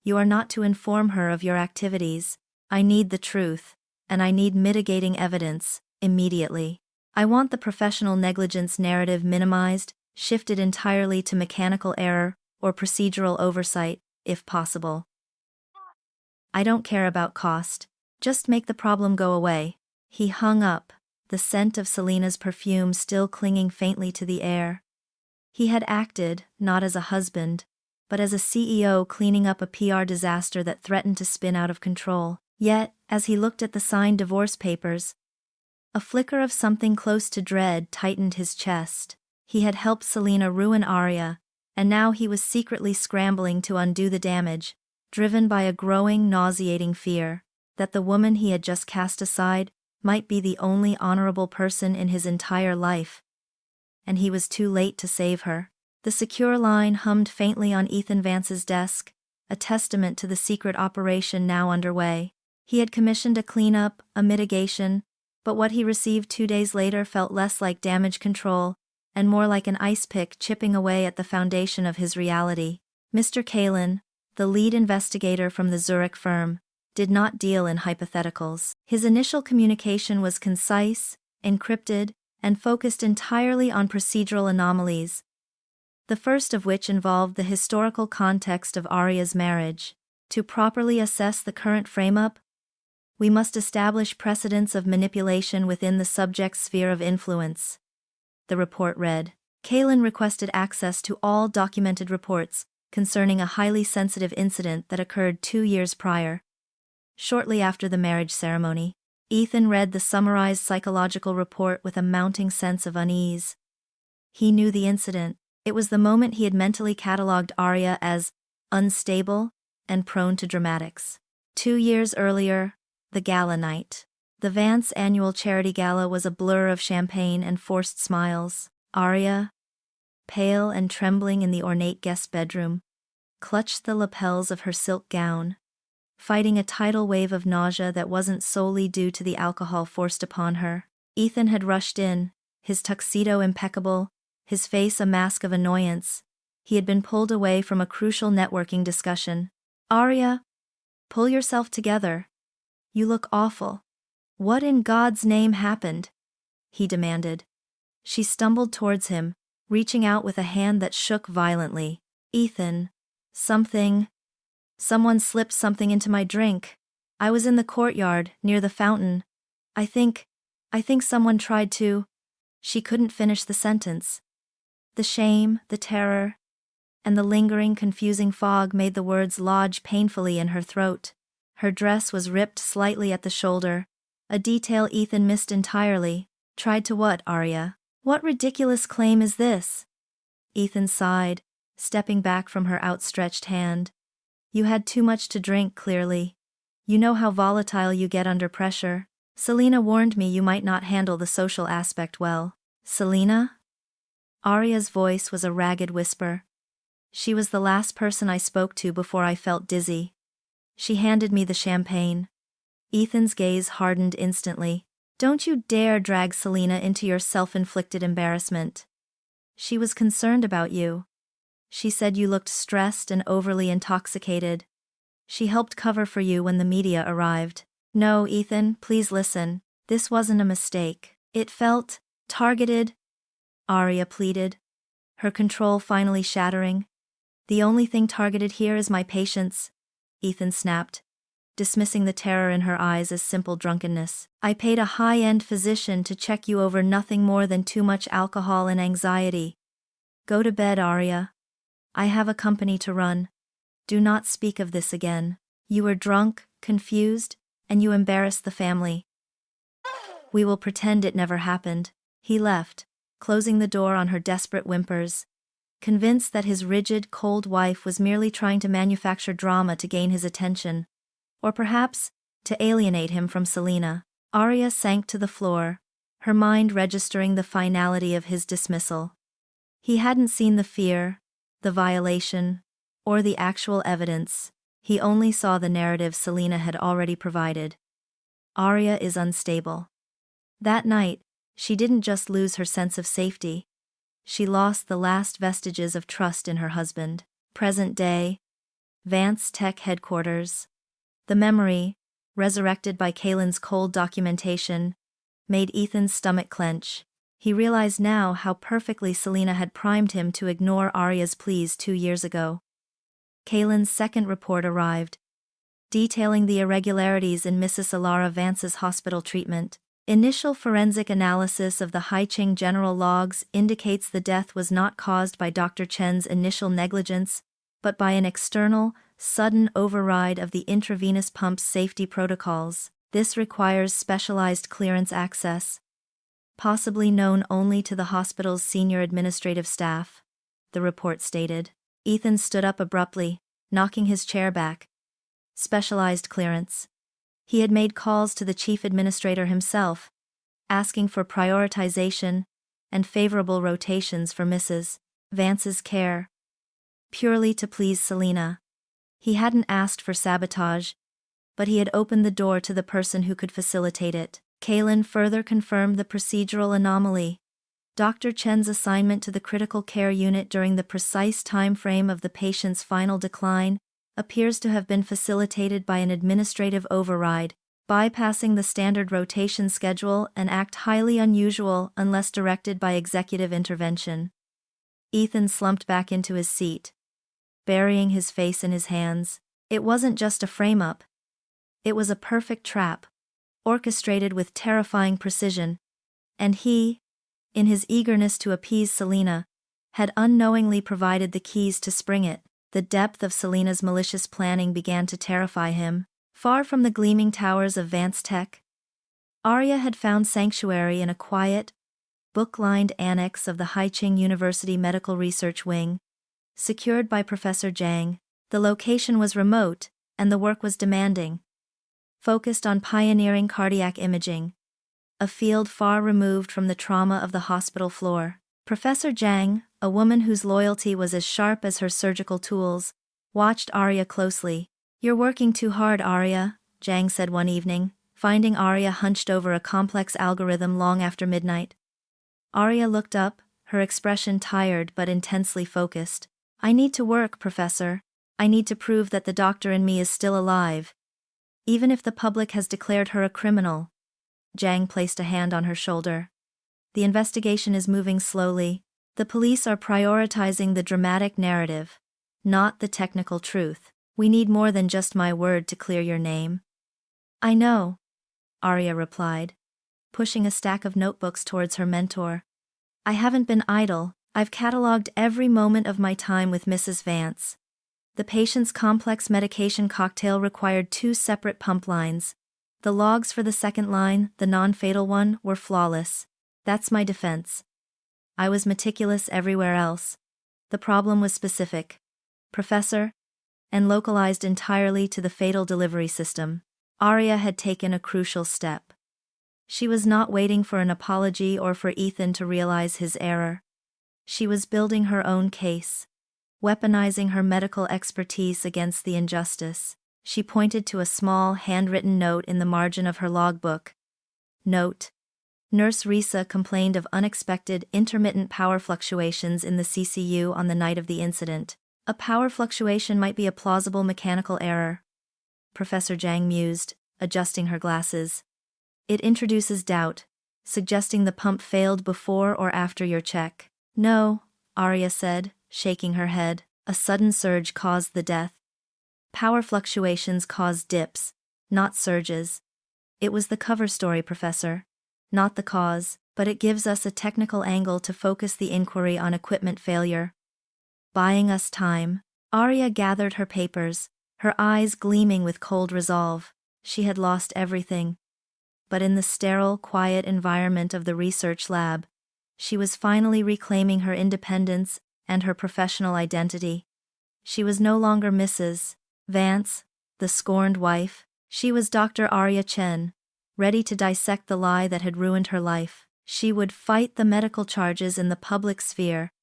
[SPEAKER 1] You are not to inform her of your activities. I need the truth, and I need mitigating evidence, immediately. I want the professional negligence narrative minimized, shifted entirely to mechanical error or procedural oversight. if possible. I don't care about cost. Just make the problem go away. He hung up, the scent of Selena's perfume still clinging faintly to the air. He had acted, not as a husband, but as a CEO cleaning up a PR disaster that threatened to spin out of control. Yet, as he looked at the signed divorce papers, a flicker of something close to dread tightened his chest. He had helped Selena ruin Aria, and now he was secretly scrambling to undo the damage, driven by a growing, nauseating fear that the woman he had just cast aside might be the only honorable person in his entire life. And he was too late to save her. The secure line hummed faintly on Ethan Vance's desk, a testament to the secret operation now underway. He had commissioned a cleanup, a mitigation, but what he received 2 days later felt less like damage control and more like an ice pick chipping away at the foundation of his reality. Mr. Kalin, the lead investigator from the Zurich firm, did not deal in hypotheticals. His initial communication was concise, encrypted, and focused entirely on procedural anomalies, the first of which involved the historical context of Aria's marriage. To properly assess the current frame-up, we must establish precedents of manipulation within the subject's sphere of influence. The report read. Kalin requested access to all documented reports concerning a highly sensitive incident that occurred 2 years prior. Shortly after the marriage ceremony, Ethan read the summarized psychological report with a mounting sense of unease. He knew the incident. It was the moment he had mentally catalogued Aria as unstable and prone to dramatics. 2 years earlier, the gala night. The Vance annual charity gala was a blur of champagne and forced smiles. Aria, pale and trembling in the ornate guest bedroom, clutched the lapels of her silk gown, fighting a tidal wave of nausea that wasn't solely due to the alcohol forced upon her. Ethan had rushed in, his tuxedo impeccable, his face a mask of annoyance. He had been pulled away from a crucial networking discussion. Aria, pull yourself together. You look awful. What in God's name happened? He demanded. She stumbled towards him, reaching out with a hand that shook violently. Ethan, someone slipped something into my drink. I was in the courtyard, near the fountain. I think someone tried to. She couldn't finish the sentence. The shame, the terror, and the lingering, confusing fog made the words lodge painfully in her throat. Her dress was ripped slightly at the shoulder, a detail Ethan missed entirely. Tried to what, Aria? What ridiculous claim is this? Ethan sighed, stepping back from her outstretched hand. You had too much to drink, clearly. You know how volatile you get under pressure. Selena warned me you might not handle the social aspect well. Selena? Aria's voice was a ragged whisper. She was the last person I spoke to before I felt dizzy. She handed me the champagne. Ethan's gaze hardened instantly. Don't you dare drag Selena into your self-inflicted embarrassment. She was concerned about you. She said you looked stressed and overly intoxicated. She helped cover for you when the media arrived. No, Ethan, please listen. This wasn't a mistake. It felt targeted, Aria pleaded, her control finally shattering. The only thing targeted here is my patience, Ethan snapped, dismissing the terror in her eyes as simple drunkenness. I paid a high-end physician to check you over nothing more than too much alcohol and anxiety. Go to bed, Aria. I have a company to run. Do not speak of this again. You were drunk, confused, and you embarrassed the family. We will pretend it never happened. He left, closing the door on her desperate whimpers, convinced that his rigid, cold wife was merely trying to manufacture drama to gain his attention, or perhaps, to alienate him from Selena. Aria sank to the floor, her mind registering the finality of his dismissal. He hadn't seen the fear, the violation, or the actual evidence. He only saw the narrative Selena had already provided. Aria is unstable. That night, she didn't just lose her sense of safety. She lost the last vestiges of trust in her husband. Present day, Vance Tech headquarters. The memory, resurrected by Kalen's cold documentation, made Ethan's stomach clench. He realized now how perfectly Selena had primed him to ignore Aria's pleas 2 years ago. Kaylin's second report arrived, detailing the irregularities in Mrs. Alara Vance's hospital treatment. Initial forensic analysis of the Haiqing general logs indicates the death was not caused by Dr. Chen's initial negligence, but by an external, sudden override of the intravenous pump's safety protocols. This requires specialized clearance access, possibly known only to the hospital's senior administrative staff, the report stated. Ethan stood up abruptly, knocking his chair back. Specialized clearance. He had made calls to the chief administrator himself, asking for prioritization and favorable rotations for Mrs. Vance's care, purely to please Selena. He hadn't asked for sabotage, but he had opened the door to the person who could facilitate it. Kaylin further confirmed the procedural anomaly. Dr. Chen's assignment to the critical care unit during the precise time frame of the patient's final decline appears to have been facilitated by an administrative override, bypassing the standard rotation schedule, an act highly unusual unless directed by executive intervention. Ethan slumped back into his seat, burying his face in his hands. It wasn't just a frame-up. It was a perfect trap, orchestrated with terrifying precision, and he, in his eagerness to appease Selena, had unknowingly provided the keys to spring it. The depth of Selena's malicious planning began to terrify him. Far from the gleaming towers of Vance Tech, Aria had found sanctuary in a quiet, book-lined annex of the Haiqing University Medical Research Wing, secured by Professor Zhang. The location was remote, and the work was demanding, focused on pioneering cardiac imaging, a field far removed from the trauma of the hospital floor. Professor Zhang, a woman whose loyalty was as sharp as her surgical tools, watched Aria closely. "You're working too hard, Aria," Zhang said one evening, finding Aria hunched over a complex algorithm long after midnight. Aria looked up, her expression tired but intensely focused. "I need to work, Professor. I need to prove that the doctor in me is still alive, even if the public has declared her a criminal." Zhang placed a hand on her shoulder. "The investigation is moving slowly. The police are prioritizing the dramatic narrative, not the technical truth. We need more than just my word to clear your name." "I know," Aria replied, pushing a stack of notebooks towards her mentor. "I haven't been idle. I've cataloged every moment of my time with Mrs. Vance. The patient's complex medication cocktail required 2 separate pump lines. The logs for the second line, the non-fatal one, were flawless. That's my defense. I was meticulous everywhere else. The problem was specific, Professor, and localized entirely to the fatal delivery system." Aria had taken a crucial step. She was not waiting for an apology or for Ethan to realize his error. She was building her own case, weaponizing her medical expertise against the injustice. She pointed to a small, handwritten note in the margin of her logbook. Note: Nurse Risa complained of unexpected, intermittent power fluctuations in the CCU on the night of the incident. A power fluctuation might be a plausible mechanical error, Professor Zhang mused, adjusting her glasses. It introduces doubt, suggesting the pump failed before or after your check. "No," Aria said, shaking her head. "A sudden surge caused the death. Power fluctuations cause dips, not surges. It was the cover story, Professor. Not the cause, but it gives us a technical angle to focus the inquiry on equipment failure. Buying us time." Aria gathered her papers, her eyes gleaming with cold resolve. She had lost everything. But in the sterile, quiet environment of the research lab, she was finally reclaiming her independence and her professional identity. She was no longer Mrs. Vance, the scorned wife. She was Dr. Aria Chen, ready to dissect the lie that had ruined her life. She would fight the medical charges in the public sphere,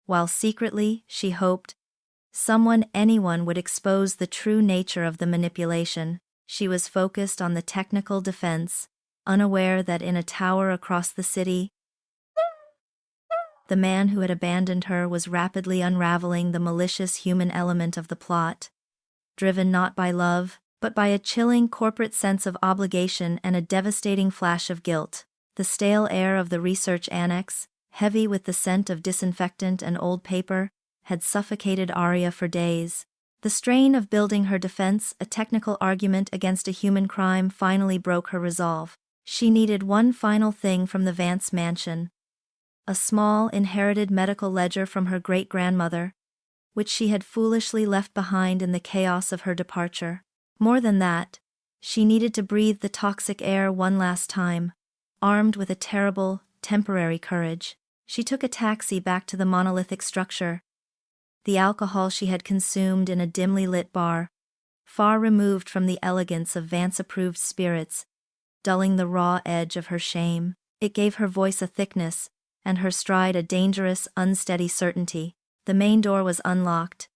[SPEAKER 1] while secretly, she hoped, anyone would expose the true nature of the manipulation. She was focused on the technical defense, unaware that in a tower across the city, the man who had abandoned her was rapidly unraveling the malicious human element of the plot, driven not by love, but by a chilling corporate sense of obligation and a devastating flash of guilt. The stale air of the research annex, heavy with the scent of disinfectant and old paper, had suffocated Aria for days. The strain of building her defense, a technical argument against a human crime, finally broke her resolve. She needed one final thing from the Vance mansion. A small, inherited medical ledger from her great-grandmother, which she had foolishly left behind in the chaos of her departure. More than that, she needed to breathe the toxic air one last time. Armed with a terrible, temporary courage, she took a taxi back to the monolithic structure. The alcohol she had consumed in a dimly lit bar, far removed from the elegance of Vance-approved spirits, dulling the raw edge of her shame. It gave her voice a thickness, and her stride a dangerous, unsteady certainty. The main door was unlocked.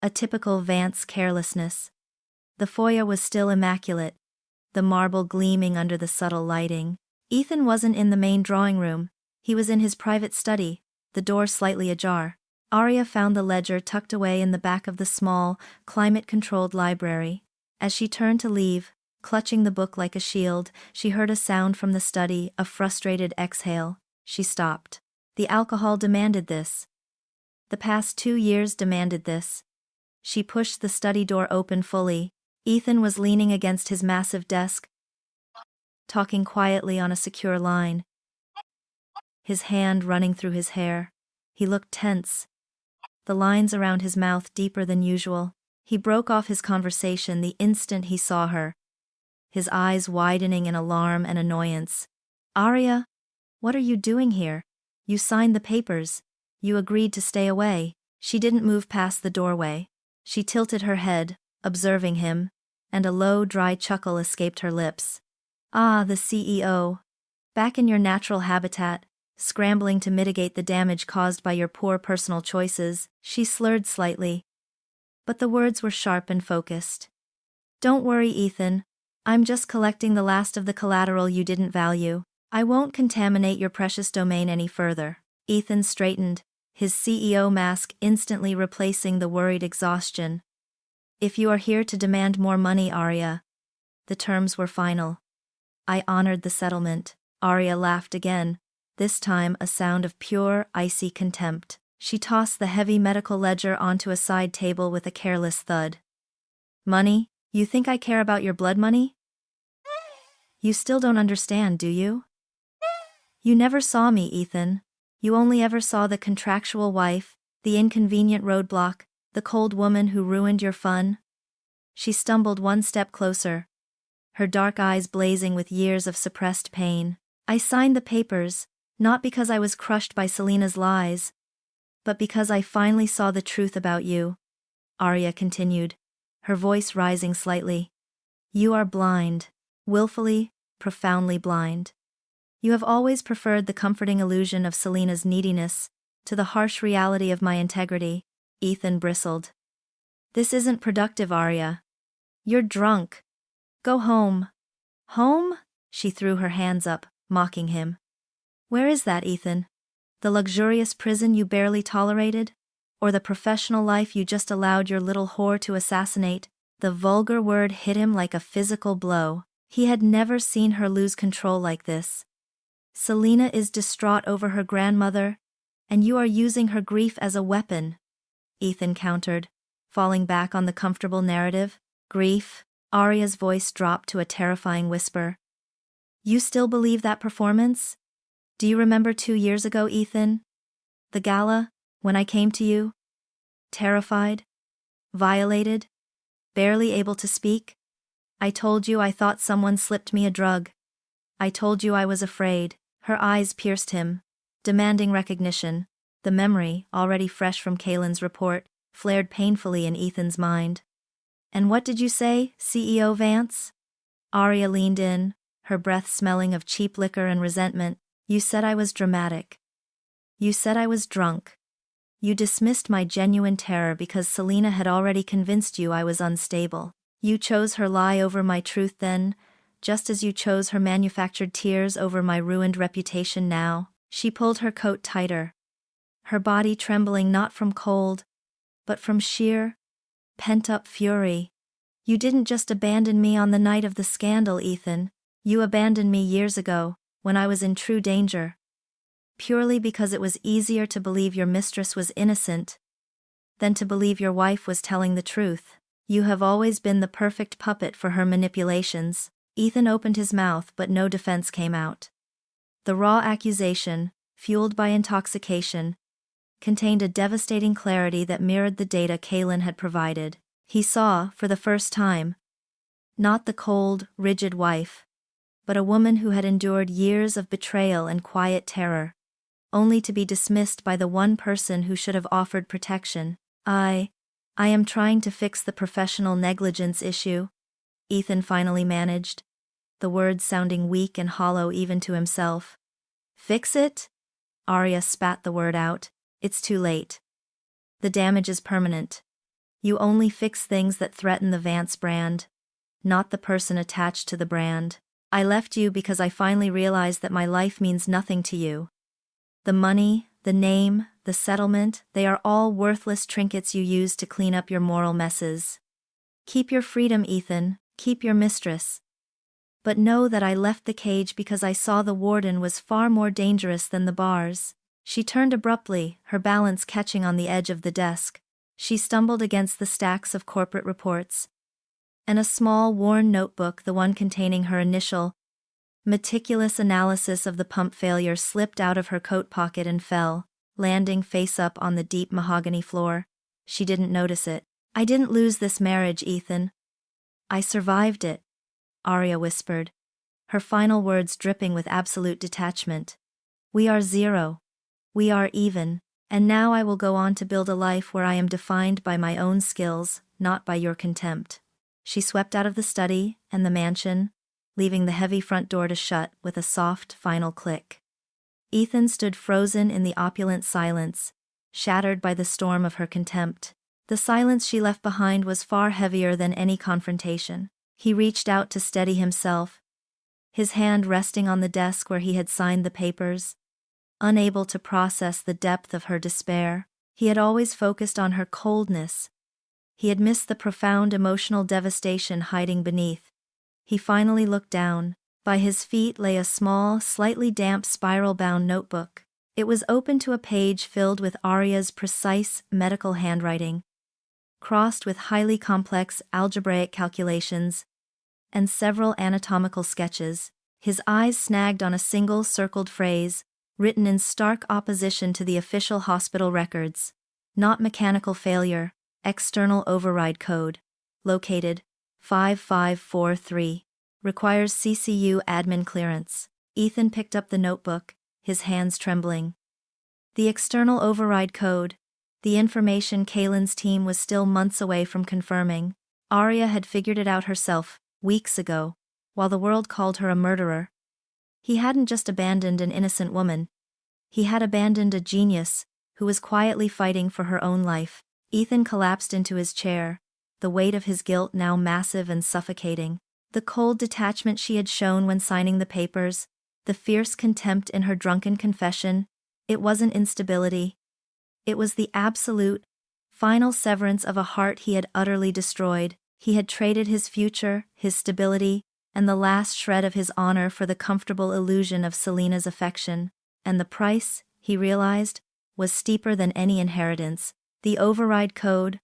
[SPEAKER 1] A typical Vance carelessness. The foyer was still immaculate, the marble gleaming under the subtle lighting. Ethan wasn't in the main drawing room, he was in his private study, the door slightly ajar. Aria found the ledger tucked away in the back of the small, climate-controlled library. As she turned to leave, clutching the book like a shield, she heard a sound from the study, a frustrated exhale. She stopped. The alcohol demanded this. The past 2 years demanded this. She pushed the study door open fully. Ethan was leaning against his massive desk, talking quietly on a secure line, his hand running through his hair. He looked tense, the lines around his mouth deeper than usual. He broke off his conversation the instant he saw her, his eyes widening in alarm and annoyance. "Aria, what are you doing here? You signed the papers. You agreed to stay away." She didn't move past the doorway. She tilted her head, observing him, and a low, dry chuckle escaped her lips. "Ah, the CEO. Back in your natural habitat, scrambling to mitigate the damage caused by your poor personal choices." She slurred slightly, but the words were sharp and focused. "Don't worry, Ethan. I'm just collecting the last of the collateral you didn't value. I won't contaminate your precious domain any further." Ethan straightened, his CEO mask instantly replacing the worried exhaustion. "If you are here to demand more money, Aria." The terms were final. "I honored the settlement." Aria laughed again, this time a sound of pure, icy contempt. She tossed the heavy medical ledger onto a side table with a careless thud. "Money? You think I care about your blood money? You still don't understand, do you? You never saw me, Ethan. You only ever saw the contractual wife, the inconvenient roadblock, the cold woman who ruined your fun." She stumbled one step closer, her dark eyes blazing with years of suppressed pain. "I signed the papers, not because I was crushed by Selena's lies, but because I finally saw the truth about you," Aria continued, her voice rising slightly. "You are blind, willfully, profoundly blind. You have always preferred the comforting illusion of Selena's neediness to the harsh reality of my integrity." Ethan bristled. "This isn't productive, Aria. You're drunk. Go home." "Home?" She threw her hands up, mocking him. "Where is that, Ethan? The luxurious prison you barely tolerated? Or the professional life you just allowed your little whore to assassinate?" The vulgar word hit him like a physical blow. He had never seen her lose control like this. "Selena is distraught over her grandmother, and you are using her grief as a weapon," Ethan countered, falling back on the comfortable narrative. "Grief?" Aria's voice dropped to a terrifying whisper. "You still believe that performance? Do you remember 2 years ago, Ethan? The gala, when I came to you? Terrified? Violated? Barely able to speak? I told you I thought someone slipped me a drug. I told you I was afraid." Her eyes pierced him, demanding recognition. The memory, already fresh from Kaylin's report, flared painfully in Ethan's mind. "And what did you say, CEO Vance?" Aria leaned in, her breath smelling of cheap liquor and resentment. "You said I was dramatic. You said I was drunk. You dismissed my genuine terror because Selena had already convinced you I was unstable. You chose her lie over my truth then, just as you chose her manufactured tears over my ruined reputation now." She pulled her coat tighter, her body trembling not from cold, but from sheer, pent-up fury. "You didn't just abandon me on the night of the scandal, Ethan. You abandoned me years ago, when I was in true danger. Purely because it was easier to believe your mistress was innocent. than to believe your wife was telling the truth. You have always been the perfect puppet for her manipulations. Ethan opened his mouth but no defense came out. The raw accusation, fueled by intoxication, contained a devastating clarity that mirrored the data Kaylin had provided. He saw, for the first time, not the cold, rigid wife, but a woman who had endured years of betrayal and quiet terror, only to be dismissed by the one person who should have offered protection. I am trying to fix the professional negligence issue, Ethan finally managed, the words sounding weak and hollow even to himself. Fix it? Aria spat the word out. It's too late. The damage is permanent. You only fix things that threaten the Vance brand, not the person attached to the brand. I left you because I finally realized that my life means nothing to you. The money, the name, the settlement, they are all worthless trinkets you use to clean up your moral messes. Keep your freedom, Ethan, keep your mistress. But know that I left the cage because I saw the warden was far more dangerous than the bars. She turned abruptly, her balance catching on the edge of the desk. She stumbled against the stacks of corporate reports. And a small, worn notebook, the one containing her initial, meticulous analysis of the pump failure, slipped out of her coat pocket and fell, landing face up on the deep mahogany floor. She didn't notice it. I didn't lose this marriage, Ethan. I survived it, Aria whispered, her final words dripping with absolute detachment. We are zero. We are even, and now I will go on to build a life where I am defined by my own skills, not by your contempt. She swept out of the study and the mansion, leaving the heavy front door to shut with a soft, final click. Ethan stood frozen in the opulent silence, shattered by the storm of her contempt. The silence she left behind was far heavier than any confrontation. He reached out to steady himself, his hand resting on the desk where he had signed the papers. Unable to process the depth of her despair, he had always focused on her coldness. He had missed the profound emotional devastation hiding beneath. He finally looked down. By his feet lay a small, slightly damp spiral-bound notebook. It was open to a page filled with Aria's precise medical handwriting, crossed with highly complex algebraic calculations, and several anatomical sketches. His eyes snagged on a single circled phrase, written in stark opposition to the official hospital records. Not mechanical failure, external override code. Located, 5543. Requires CCU admin clearance. Ethan picked up the notebook, his hands trembling. The external override code, the information Kaylin's team was still months away from confirming. Aria had figured it out herself, weeks ago, while the world called her a murderer. He hadn't just abandoned an innocent woman. He had abandoned a genius, who was quietly fighting for her own life. Ethan collapsed into his chair, the weight of his guilt now massive and suffocating. The cold detachment she had shown when signing the papers, the fierce contempt in her drunken confession, it wasn't instability. It was the absolute, final severance of a heart he had utterly destroyed. He had traded his future, his stability, and the last shred of his honor for the comfortable illusion of Selena's affection. And the price, he realized, was steeper than any inheritance. The override code,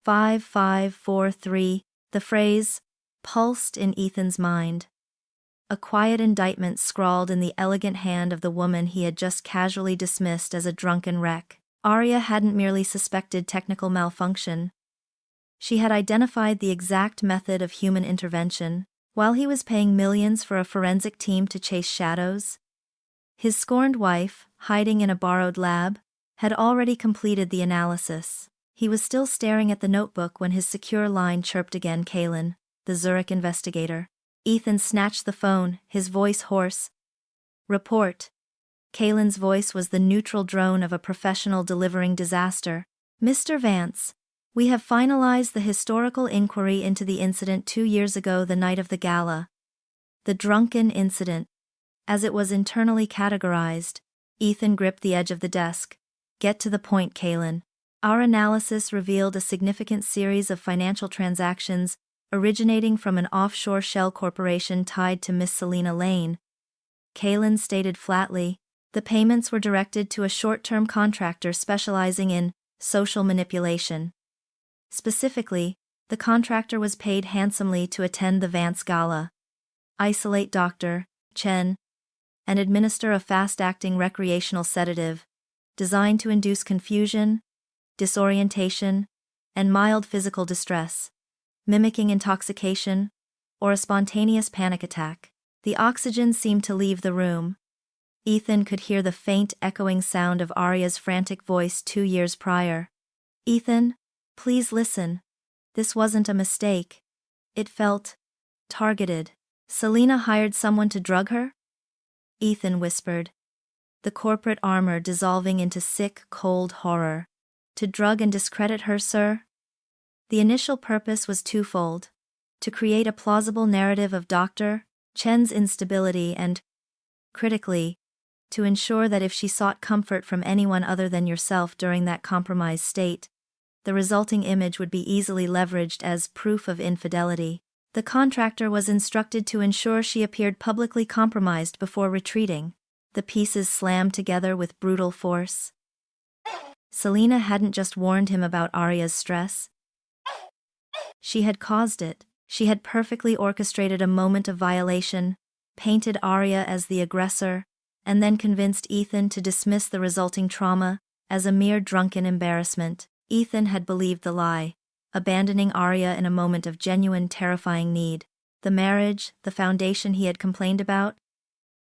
[SPEAKER 1] 5543, the phrase, pulsed in Ethan's mind. A quiet indictment scrawled in the elegant hand of the woman he had just casually dismissed as a drunken wreck. Aria hadn't merely suspected technical malfunction. She had identified the exact method of human intervention. While he was paying millions for a forensic team to chase shadows, his scorned wife, hiding in a borrowed lab, had already completed the analysis. He was still staring at the notebook when his secure line chirped again. Kaylin, the Zurich investigator. Ethan snatched the phone, his voice hoarse. Report. Kaylin's voice was the neutral drone of a professional delivering disaster. Mr. Vance, we have finalized the historical inquiry into the incident 2 years ago, the night of the gala. The drunken incident, as it was internally categorized. Ethan gripped the edge of the desk. Get to the point, Kaylin. Our analysis revealed a significant series of financial transactions originating from an offshore shell corporation tied to Miss Selena Lane. Kaylin stated flatly. The payments were directed to a short-term contractor specializing in social manipulation. Specifically, the contractor was paid handsomely to attend the Vance Gala, isolate Dr. Chen, and administer a fast-acting recreational sedative, designed to induce confusion, disorientation, and mild physical distress, mimicking intoxication or a spontaneous panic attack. The oxygen seemed to leave the room. Ethan could hear the faint echoing sound of Aria's frantic voice 2 years prior. "Ethan, please listen. This wasn't a mistake. It felt targeted. Selena hired someone to drug her?" Ethan whispered, the corporate armor dissolving into sick, cold horror. "To drug and discredit her, sir?" The initial purpose was twofold: to create a plausible narrative of Dr. Chen's instability and, critically, to ensure that if she sought comfort from anyone other than yourself during that compromised state, the resulting image would be easily leveraged as proof of infidelity. The contractor was instructed to ensure she appeared publicly compromised before retreating. The pieces slammed together with brutal force. Selena hadn't just warned him about Aria's stress. She had caused it. She had perfectly orchestrated a moment of violation, painted Aria as the aggressor, and then convinced Ethan to dismiss the resulting trauma as a mere drunken embarrassment. Ethan had believed the lie, abandoning Aria in a moment of genuine terrifying need. The marriage, the foundation he had complained about,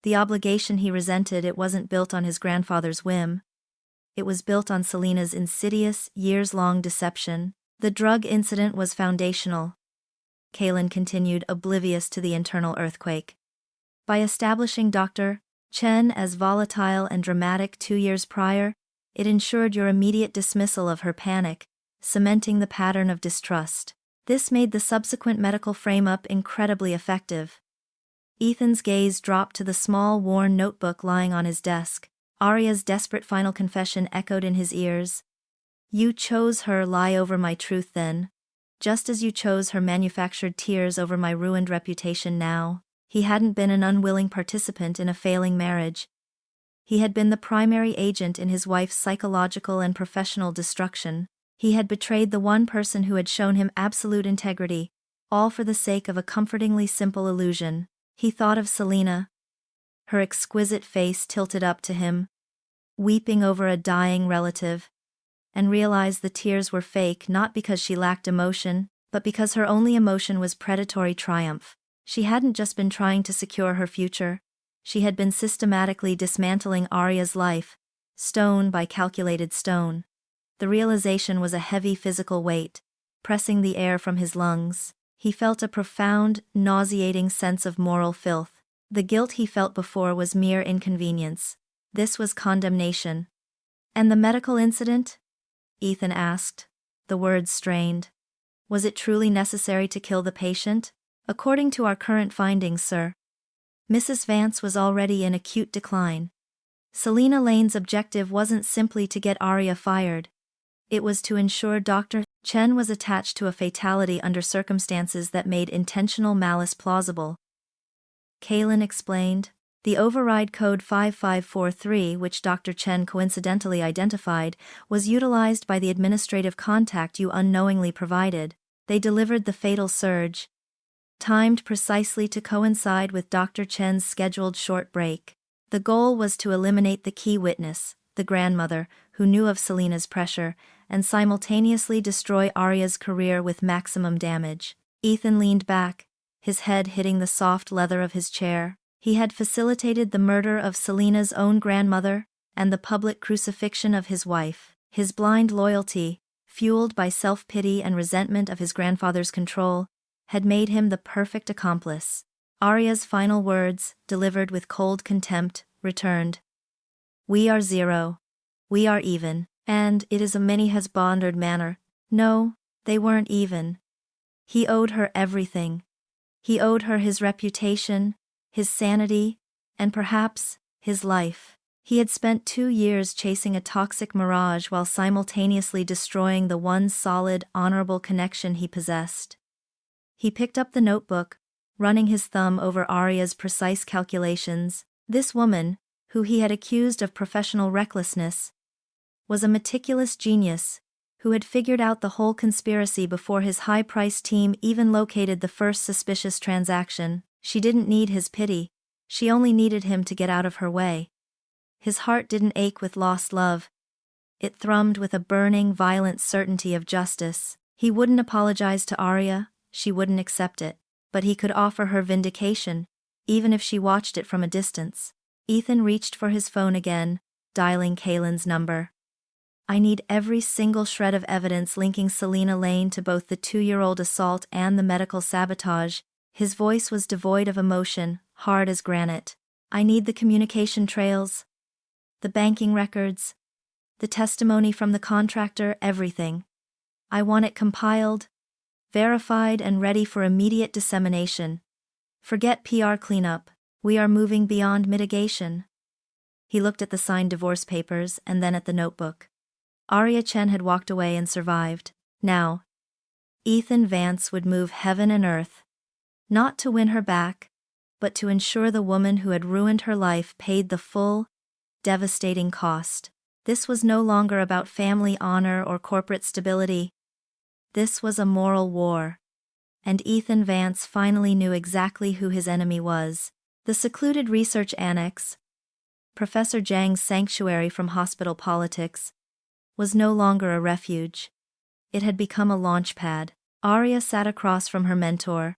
[SPEAKER 1] the obligation he resented, it wasn't built on his grandfather's whim. It was built on Selena's insidious, years-long deception. The drug incident was foundational. Kaylin continued, oblivious to the internal earthquake. By establishing Dr. Chen as volatile and dramatic 2 years prior, it ensured your immediate dismissal of her panic, cementing the pattern of distrust. This made the subsequent medical frame-up incredibly effective. Ethan's gaze dropped to the small, worn notebook lying on his desk. Aria's desperate final confession echoed in his ears. "You chose her lie over my truth then, just as you chose her manufactured tears over my ruined reputation now." He hadn't been an unwilling participant in a failing marriage. He had been the primary agent in his wife's psychological and professional destruction. He had betrayed the one person who had shown him absolute integrity, all for the sake of a comfortingly simple illusion. He thought of Selena, her exquisite face tilted up to him, weeping over a dying relative, and realized the tears were fake, not because she lacked emotion, but because her only emotion was predatory triumph. She hadn't just been trying to secure her future, she had been systematically dismantling Aria's life, stone by calculated stone. The realization was a heavy physical weight, pressing the air from his lungs. He felt a profound, nauseating sense of moral filth. The guilt he felt before was mere inconvenience. This was condemnation. "And the medical incident?" Ethan asked, the words strained. "Was it truly necessary to kill the patient?" "According to our current findings, sir, Mrs. Vance was already in acute decline. Selena Lane's objective wasn't simply to get Aria fired. It was to ensure Dr. Chen was attached to a fatality under circumstances that made intentional malice plausible." Kaylin explained. "The override code 5543, which Dr. Chen coincidentally identified, was utilized by the administrative contact you unknowingly provided. They delivered the fatal surge, timed precisely to coincide with Dr. Chen's scheduled short break. The goal was to eliminate the key witness, the grandmother, who knew of Selena's pressure, and simultaneously destroy Aria's career with maximum damage." Ethan leaned back, his head hitting the soft leather of his chair. He had facilitated the murder of Selena's own grandmother and the public crucifixion of his wife. His blind loyalty, fueled by self-pity and resentment of his grandfather's control, had made him the perfect accomplice. Aria's final words, delivered with cold contempt, returned. "We are zero. We are even. And it is a many has bonded manner." No, they weren't even. He owed her everything. He owed her his reputation, his sanity, and perhaps, his life. He had spent 2 years chasing a toxic mirage while simultaneously destroying the one solid, honorable connection he possessed. He picked up the notebook, running his thumb over Aria's precise calculations. This woman, who he had accused of professional recklessness, was a meticulous genius, who had figured out the whole conspiracy before his high-priced team even located the first suspicious transaction. She didn't need his pity, she only needed him to get out of her way. His heart didn't ache with lost love. It thrummed with a burning, violent certainty of justice. He wouldn't apologize to Aria, she wouldn't accept it, but he could offer her vindication, even if she watched it from a distance. Ethan reached for his phone again, dialing Kaylin's number. I need every single shred of evidence linking Selena Lane to both the 2-year-old assault and the medical sabotage. His voice was devoid of emotion, hard as granite. I need the communication trails, the banking records, the testimony from the contractor, everything. I want it compiled, verified and ready for immediate dissemination. Forget PR cleanup, we are moving beyond mitigation. He looked at the signed divorce papers and then at the notebook. Aria Chen had walked away and survived. Now, Ethan Vance would move heaven and earth. Not to win her back, but to ensure the woman who had ruined her life paid the full, devastating cost. This was no longer about family honor or corporate stability. This was a moral war. And Ethan Vance finally knew exactly who his enemy was. The secluded research annex, Professor Zhang's sanctuary from hospital politics, was no longer a refuge. It had become a launch pad. Aria sat across from her mentor,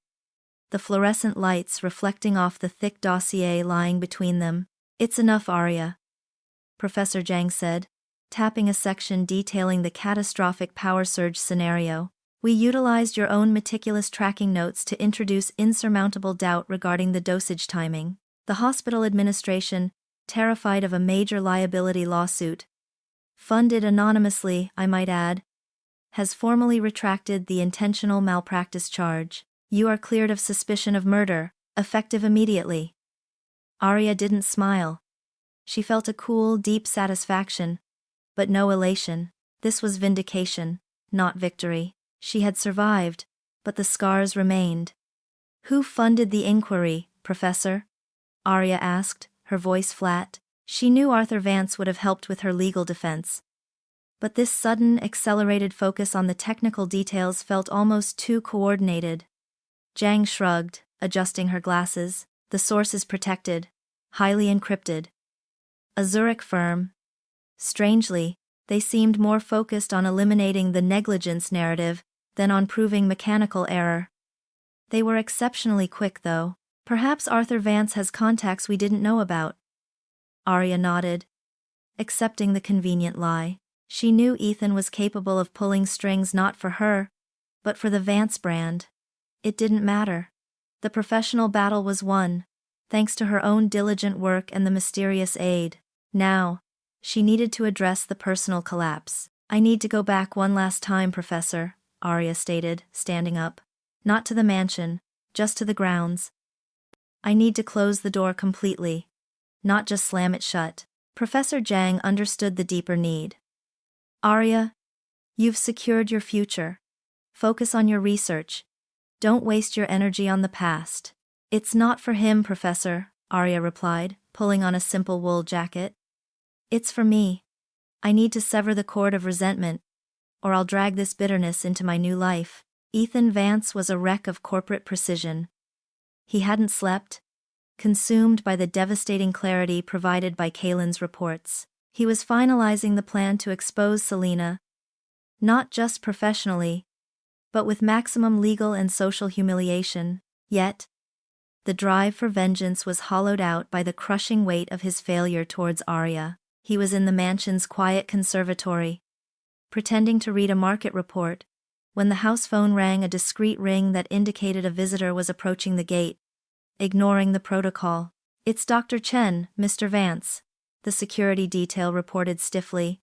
[SPEAKER 1] the fluorescent lights reflecting off the thick dossier lying between them. It's enough, Aria, Professor Zhang said, tapping a section detailing the catastrophic power surge scenario. We utilized your own meticulous tracking notes to introduce insurmountable doubt regarding the dosage timing. The hospital administration, terrified of a major liability lawsuit, funded anonymously, I might add, has formally retracted the intentional malpractice charge. You are cleared of suspicion of murder, effective immediately. Aria didn't smile. She felt a cool, deep satisfaction, but no elation. This was vindication, not victory. She had survived, but the scars remained. Who funded the inquiry, Professor? Aria asked, her voice flat. She knew Arthur Vance would have helped with her legal defense. But this sudden, accelerated focus on the technical details felt almost too coordinated. Zhang shrugged, adjusting her glasses. The source is protected, highly encrypted. A Zurich firm. Strangely, they seemed more focused on eliminating the negligence narrative than on proving mechanical error. They were exceptionally quick, though. Perhaps Arthur Vance has contacts we didn't know about. Aria nodded, accepting the convenient lie. She knew Ethan was capable of pulling strings not for her, but for the Vance brand. It didn't matter. The professional battle was won, thanks to her own diligent work and the mysterious aid. Now, she needed to address the personal collapse. I need to go back one last time, Professor, Aria stated, standing up. Not to the mansion, just to the grounds. I need to close the door completely, not just slam it shut. Professor Zhang understood the deeper need. Aria, you've secured your future. Focus on your research. Don't waste your energy on the past. It's not for him, Professor, Aria replied, pulling on a simple wool jacket. It's for me. I need to sever the cord of resentment, or I'll drag this bitterness into my new life. Ethan Vance was a wreck of corporate precision. He hadn't slept, consumed by the devastating clarity provided by Kaylin's reports. He was finalizing the plan to expose Selena, not just professionally, but with maximum legal and social humiliation. Yet, the drive for vengeance was hollowed out by the crushing weight of his failure towards Aria. He was in the mansion's quiet conservatory, pretending to read a market report, when the house phone rang, a discreet ring that indicated a visitor was approaching the gate. Ignoring the protocol. It's Dr. Chen, Mr. Vance, the security detail reported stiffly.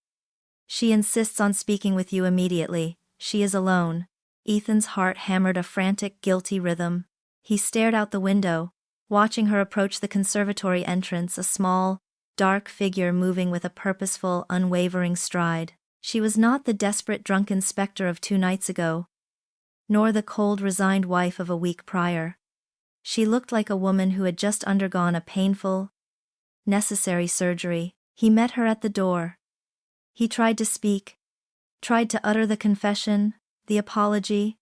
[SPEAKER 1] She insists on speaking with you immediately. She is alone. Ethan's heart hammered a frantic, guilty rhythm. He stared out the window, watching her approach the conservatory entrance, a small, dark figure moving with a purposeful, unwavering stride. She was not the desperate drunken specter of 2 nights ago, nor the cold, resigned wife of a week prior. She looked like a woman who had just undergone a painful, necessary surgery. He met her at the door. He tried to speak, Tried to utter the confession, the apology,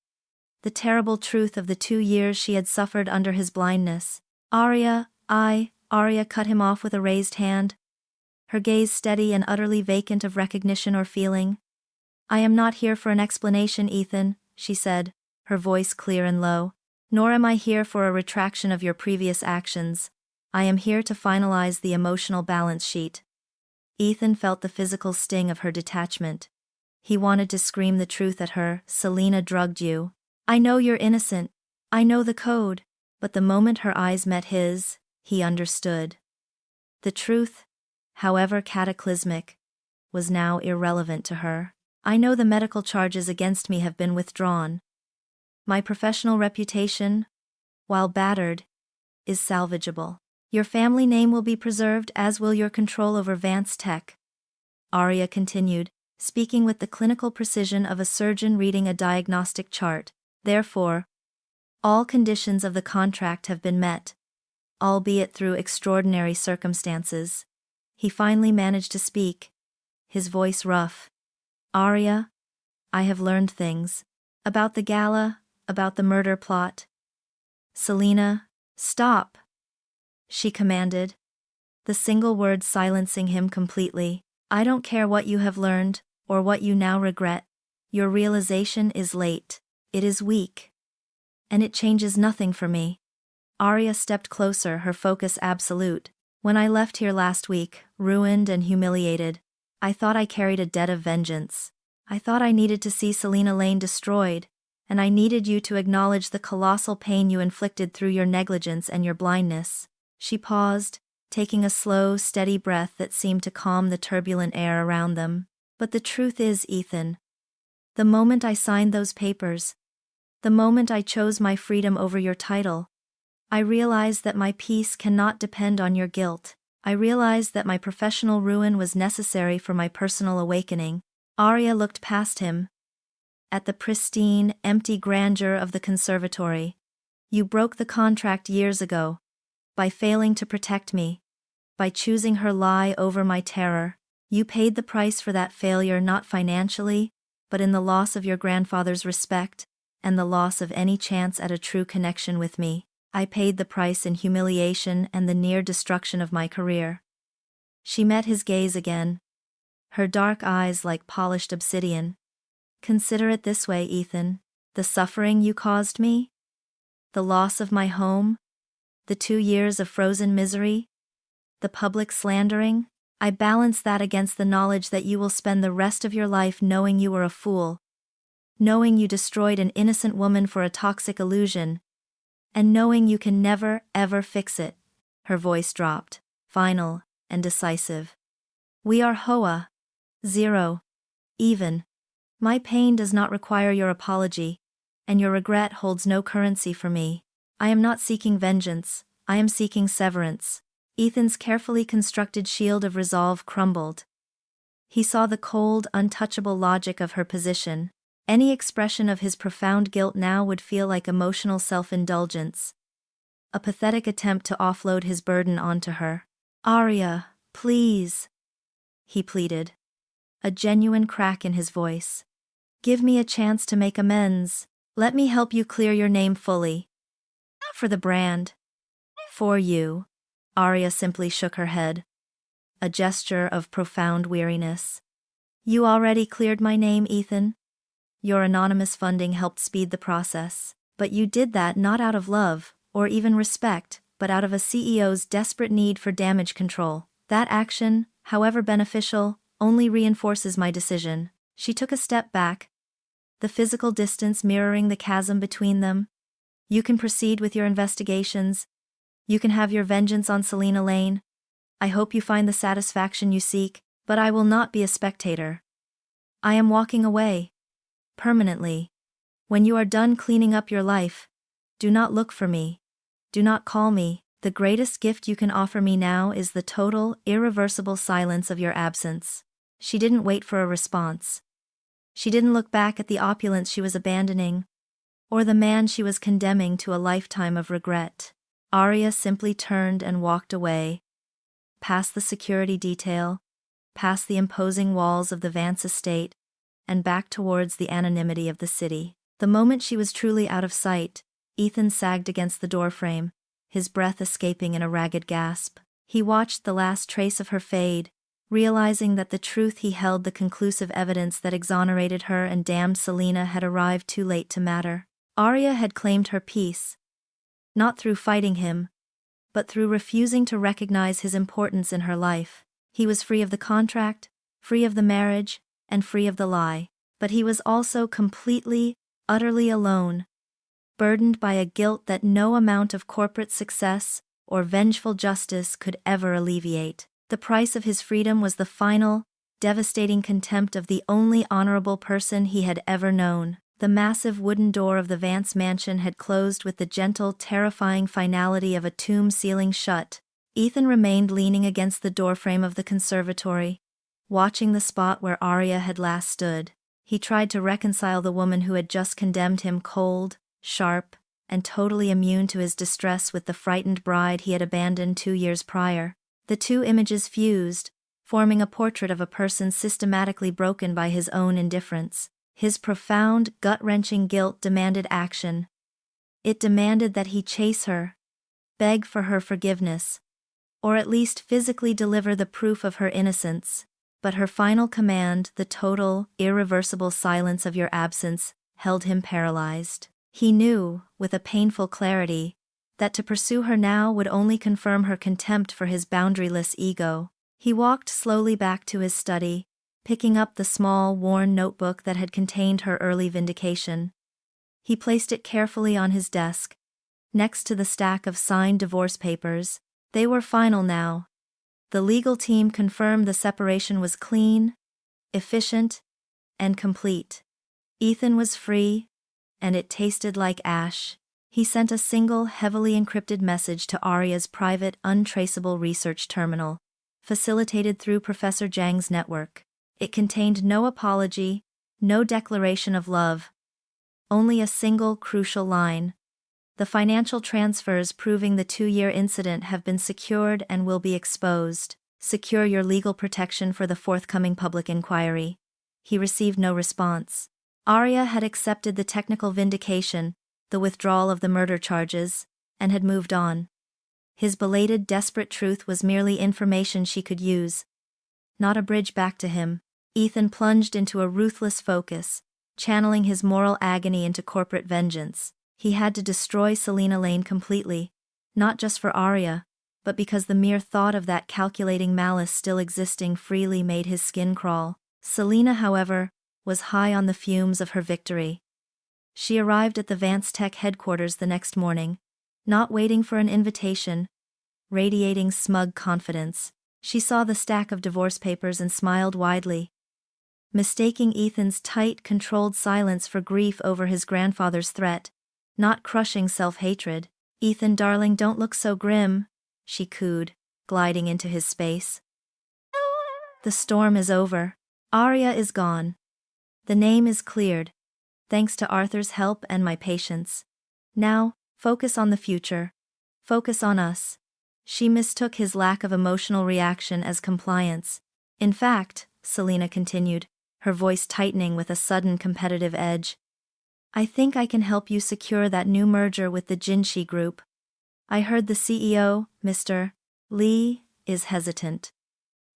[SPEAKER 1] the terrible truth of the 2 years she had suffered under his blindness. Aria cut him off with a raised hand, her gaze steady and utterly vacant of recognition or feeling. I am not here for an explanation, Ethan, she said, her voice clear and low. Nor am I here for a retraction of your previous actions. I am here to finalize the emotional balance sheet. Ethan felt the physical sting of her detachment. He wanted to scream the truth at her. Selena drugged you. I know you're innocent. I know the code. But the moment her eyes met his, he understood. The truth, however cataclysmic, was now irrelevant to her. I know the medical charges against me have been withdrawn. My professional reputation, while battered, is salvageable. Your family name will be preserved, as will your control over Vance Tech. Aria continued, speaking with the clinical precision of a surgeon reading a diagnostic chart. Therefore, all conditions of the contract have been met, albeit through extraordinary circumstances. He finally managed to speak, his voice rough. Aria, I have learned things. About the gala, about the murder plot. Selena, stop, she commanded, the single word silencing him completely. I don't care what you have learned, or what you now regret. Your realization is late. It is weak. And it changes nothing for me. Aria stepped closer, her focus absolute. When I left here last week, ruined and humiliated, I thought I carried a debt of vengeance. I thought I needed to see Selena Lane destroyed, and I needed you to acknowledge the colossal pain you inflicted through your negligence and your blindness. She paused, taking a slow, steady breath that seemed to calm the turbulent air around them. But the truth is, Ethan, the moment I signed those papers, the moment I chose my freedom over your title, I realized that my peace cannot depend on your guilt. I realized that my professional ruin was necessary for my personal awakening. Aria looked past him, at the pristine, empty grandeur of the conservatory. You broke the contract years ago, by failing to protect me, by choosing her lie over my terror. You paid the price for that failure not financially, but in the loss of your grandfather's respect, and the loss of any chance at a true connection with me. I paid the price in humiliation and the near destruction of my career. She met his gaze again, her dark eyes like polished obsidian. Consider it this way, Ethan. The suffering you caused me? The loss of my home? The 2 years of frozen misery? The public slandering? I balance that against the knowledge that you will spend the rest of your life knowing you were a fool, knowing you destroyed an innocent woman for a toxic illusion, and knowing you can never, ever fix it. Her voice dropped, final and decisive. We are Hoa. 0. Even. My pain does not require your apology, and your regret holds no currency for me. I am not seeking vengeance, I am seeking severance. Ethan's carefully constructed shield of resolve crumbled. He saw the cold, untouchable logic of her position. Any expression of his profound guilt now would feel like emotional self-indulgence, a pathetic attempt to offload his burden onto her. Aria, please, he pleaded, a genuine crack in his voice. Give me a chance to make amends. Let me help you clear your name fully. Not for the brand. For you. Aria simply shook her head, a gesture of profound weariness. You already cleared my name, Ethan. Your anonymous funding helped speed the process, but you did that not out of love, or even respect, but out of a CEO's desperate need for damage control. That action, however beneficial, only reinforces my decision. She took a step back, the physical distance mirroring the chasm between them. You can proceed with your investigations. You can have your vengeance on Selena Lane. I hope you find the satisfaction you seek, but I will not be a spectator. I am walking away. Permanently. When you are done cleaning up your life, do not look for me. Do not call me. The greatest gift you can offer me now is the total, irreversible silence of your absence. She didn't wait for a response. She didn't look back at the opulence she was abandoning, or the man she was condemning to a lifetime of regret. Aria simply turned and walked away, past the security detail, past the imposing walls of the Vance estate, and back towards the anonymity of the city. The moment she was truly out of sight, Ethan sagged against the doorframe, his breath escaping in a ragged gasp. He watched the last trace of her fade, realizing that the truth he held, the conclusive evidence that exonerated her and damned Selena, had arrived too late to matter. Aria had claimed her peace, not through fighting him, but through refusing to recognize his importance in her life. He was free of the contract, free of the marriage, and free of the lie. But he was also completely, utterly alone, burdened by a guilt that no amount of corporate success or vengeful justice could ever alleviate. The price of his freedom was the final, devastating contempt of the only honorable person he had ever known. The massive wooden door of the Vance mansion had closed with the gentle, terrifying finality of a tomb sealing shut. Ethan remained leaning against the doorframe of the conservatory, watching the spot where Aria had last stood. He tried to reconcile the woman who had just condemned him, cold, sharp, and totally immune to his distress, with the frightened bride he had abandoned 2 years prior. The two images fused, forming a portrait of a person systematically broken by his own indifference. His profound, gut-wrenching guilt demanded action. It demanded that he chase her, beg for her forgiveness, or at least physically deliver the proof of her innocence. But her final command, the total, irreversible silence of your absence, held him paralyzed. He knew, with a painful clarity, that to pursue her now would only confirm her contempt for his boundaryless ego. He walked slowly back to his study, picking up the small, worn notebook that had contained her early vindication. He placed it carefully on his desk, next to the stack of signed divorce papers. They were final now. The legal team confirmed the separation was clean, efficient, and complete. Ethan was free, and it tasted like ash. He sent a single, heavily encrypted message to Aria's private, untraceable research terminal, facilitated through Professor Zhang's network. It contained no apology, no declaration of love, only a single crucial line. The financial transfers proving the 2-year incident have been secured and will be exposed. Secure your legal protection for the forthcoming public inquiry. He received no response. Aria had accepted the technical vindication, the withdrawal of the murder charges, and had moved on. His belated, desperate truth was merely information she could use, not a bridge back to him. Ethan plunged into a ruthless focus, channeling his moral agony into corporate vengeance. He had to destroy Selena Lane completely, not just for Aria, but because the mere thought of that calculating malice still existing freely made his skin crawl. Selena, however, was high on the fumes of her victory. She arrived at the Vance Tech headquarters the next morning, not waiting for an invitation, radiating smug confidence. She saw the stack of divorce papers and smiled widely. Mistaking Ethan's tight, controlled silence for grief over his grandfather's threat, not crushing self-hatred. "Ethan, darling, don't look so grim," she cooed, gliding into his space. "The storm is over. Aria is gone. The name is cleared, thanks to Arthur's help and my patience. Now, focus on the future. Focus on us." She mistook his lack of emotional reaction as compliance. "In fact," Selena continued, her voice tightening with a sudden competitive edge, "I think I can help you secure that new merger with the Jinshi Group. I heard the CEO, Mr. Lee, is hesitant.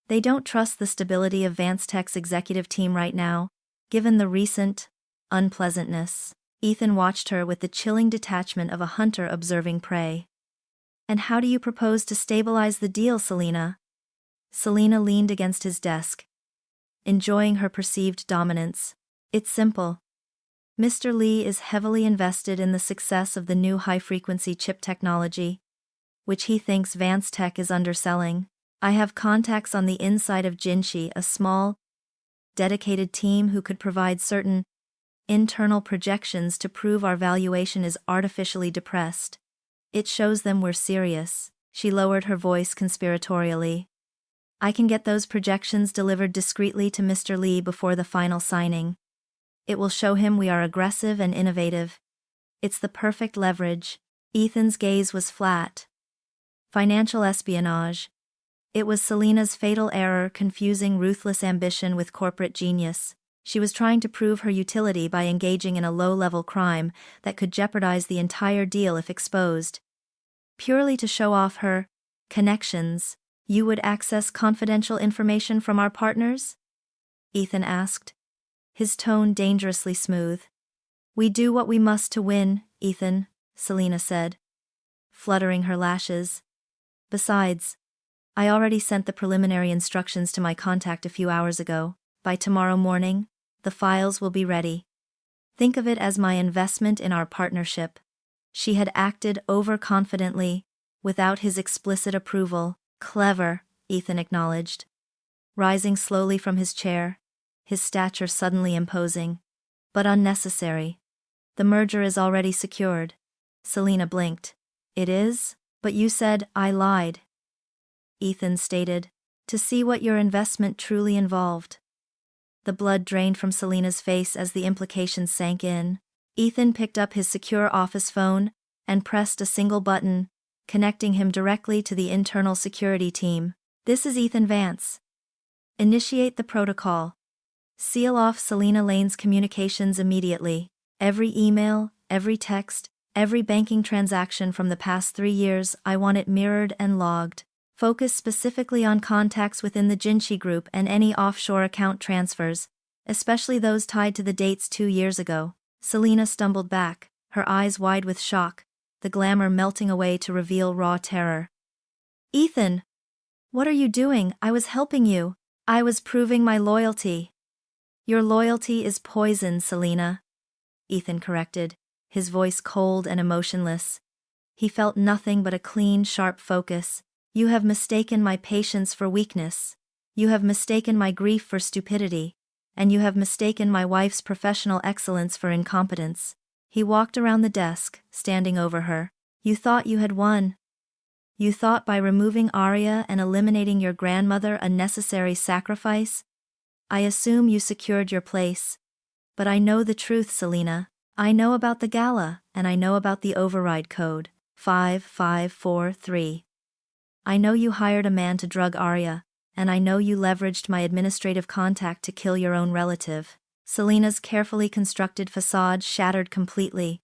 [SPEAKER 1] They don't trust the stability of Vance Tech's executive team right now, given the recent unpleasantness." Ethan watched her with the chilling detachment of a hunter observing prey. "And how do you propose to stabilize the deal, Selena?" Selena leaned against his desk, enjoying her perceived dominance. "It's simple. Mr. Lee is heavily invested in the success of the new high-frequency chip technology, which he thinks Vance Tech is underselling. I have contacts on the inside of Jinshi, a small, dedicated team who could provide certain internal projections to prove our valuation is artificially depressed. It shows them we're serious." She lowered her voice conspiratorially. "I can get those projections delivered discreetly to Mr. Lee before the final signing. It will show him we are aggressive and innovative. It's the perfect leverage." Ethan's gaze was flat. Financial espionage. It was Selena's fatal error, confusing ruthless ambition with corporate genius. She was trying to prove her utility by engaging in a low-level crime that could jeopardize the entire deal if exposed. Purely to show off her connections, you would access confidential information from our partners? Ethan asked, his tone dangerously smooth. We do what we must to win, Ethan, Selena said, fluttering her lashes. Besides, I already sent the preliminary instructions to my contact a few hours ago. By tomorrow morning, the files will be ready. Think of it as my investment in our partnership. She had acted overconfidently, without his explicit approval. Clever, Ethan acknowledged. Rising slowly from his chair, his stature suddenly imposing. But unnecessary. The merger is already secured. Selena blinked. It is? But you said I lied. Ethan stated, to see what your investment truly involved. The blood drained from Selena's face as the implications sank in. Ethan picked up his secure office phone and pressed a single button, connecting him directly to the internal security team. This is Ethan Vance. Initiate the protocol. Seal off Selena Lane's communications immediately. Every email, every text, every banking transaction from the past 3 years, I want it mirrored and logged. Focus specifically on contacts within the Jinchi Group and any offshore account transfers, especially those tied to the dates 2 years ago. Selena stumbled back, her eyes wide with shock, the glamour melting away to reveal raw terror. Ethan! What are you doing? I was helping you. I was proving my loyalty. Your loyalty is poison, Selena. Ethan corrected, his voice cold and emotionless. He felt nothing but a clean, sharp focus. You have mistaken my patience for weakness. You have mistaken my grief for stupidity. And you have mistaken my wife's professional excellence for incompetence. He walked around the desk, standing over her. You thought you had won. You thought by removing Aria and eliminating your grandmother a necessary sacrifice? I assume you secured your place. But I know the truth, Selena. I know about the gala, and I know about the override code, 5543. I know you hired a man to drug Aria, and I know you leveraged my administrative contact to kill your own relative. Selena's carefully constructed facade shattered completely.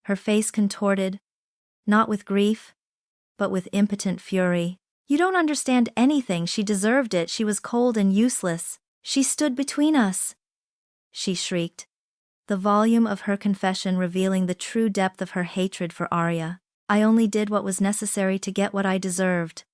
[SPEAKER 1] Her face contorted, not with grief, but with impotent fury. You don't understand anything. She deserved it. She was cold and useless. She stood between us. She shrieked, the volume of her confession revealing the true depth of her hatred for Aria. I only did what was necessary to get what I deserved.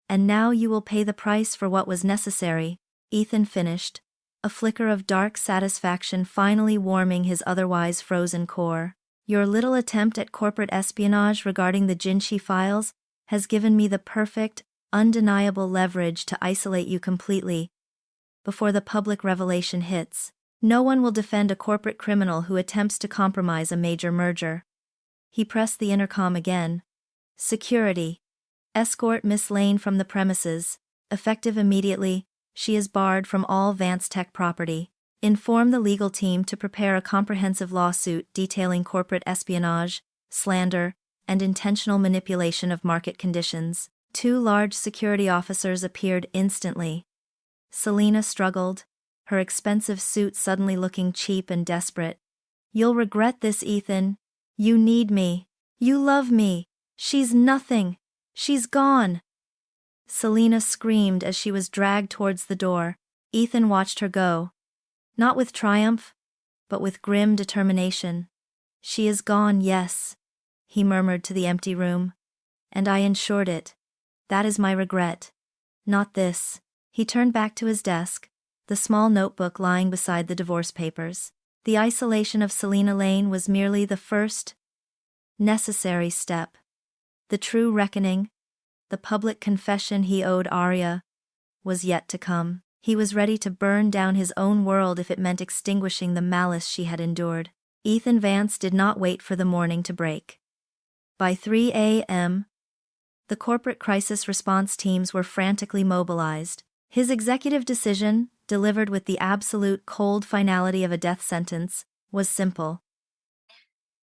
[SPEAKER 1] And now you will pay the price for what was necessary, Ethan finished, a flicker of dark satisfaction finally warming his otherwise frozen core. Your little attempt at corporate espionage regarding the Jinchi files has given me the perfect, undeniable leverage to isolate you completely. Before the public revelation hits, no one will defend a corporate criminal who attempts to compromise a major merger. He pressed the intercom again. Security. Escort Miss Lane from the premises. Effective immediately, she is barred from all Vance Tech property. Inform the legal team to prepare a comprehensive lawsuit detailing corporate espionage, slander, and intentional manipulation of market conditions. 2 large security officers appeared instantly. Selena struggled, her expensive suit suddenly looking cheap and desperate. You'll regret this, Ethan. You need me. You love me. She's nothing. She's gone. Selena screamed as she was dragged towards the door. Ethan watched her go. Not with triumph, but with grim determination. She is gone, yes, he murmured to the empty room. And I ensured it. That is my regret. Not this. He turned back to his desk, the small notebook lying beside the divorce papers. The isolation of Selena Lane was merely the first, necessary step. The true reckoning, the public confession he owed Aria, was yet to come. He was ready to burn down his own world if it meant extinguishing the malice she had endured. Ethan Vance did not wait for the morning to break. By 3 a.m., the corporate crisis response teams were frantically mobilized. His executive decision, delivered with the absolute cold finality of a death sentence, was simple.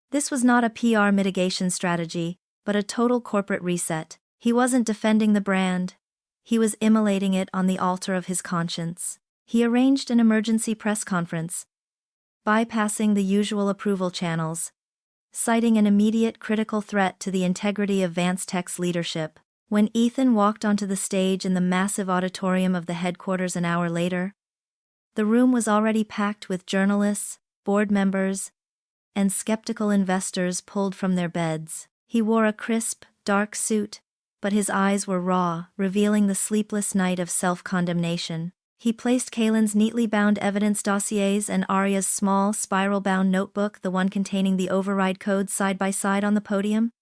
[SPEAKER 1] This was not a PR mitigation strategy, but a total corporate reset. He wasn't defending the brand. He was immolating it on the altar of his conscience. He arranged an emergency press conference, bypassing the usual approval channels, citing an immediate critical threat to the integrity of VeiledJustice's leadership. When Ethan walked onto the stage in the massive auditorium of the headquarters an hour later, the room was already packed with journalists, board members, and skeptical investors pulled from their beds. He wore a crisp, dark suit, but his eyes were raw, revealing the sleepless night of self-condemnation. He placed Kaylin's neatly bound evidence dossiers and Aria's small, spiral-bound notebook, the one containing the override codes, side by side on the podium.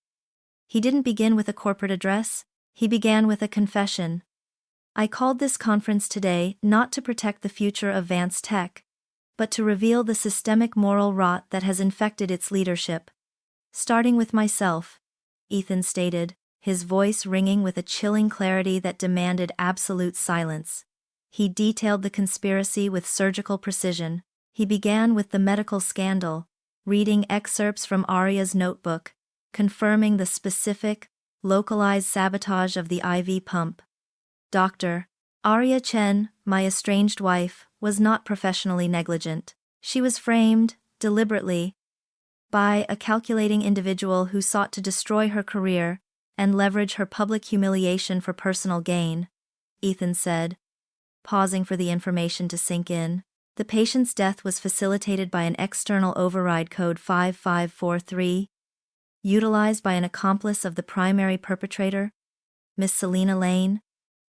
[SPEAKER 1] He didn't begin with a corporate address, he began with a confession. I called this conference today not to protect the future of VeiledJustice, but to reveal the systemic moral rot that has infected its leadership. Starting with myself, Ethan stated, his voice ringing with a chilling clarity that demanded absolute silence. He detailed the conspiracy with surgical precision. He began with the medical scandal, reading excerpts from Aria's notebook, confirming the specific, localized sabotage of the IV pump. Dr. Aria Chen, my estranged wife, was not professionally negligent. She was framed, deliberately, by a calculating individual who sought to destroy her career and leverage her public humiliation for personal gain, Ethan said, pausing for the information to sink in. The patient's death was facilitated by an external override code 5543, utilized by an accomplice of the primary perpetrator, Miss Selena Lane,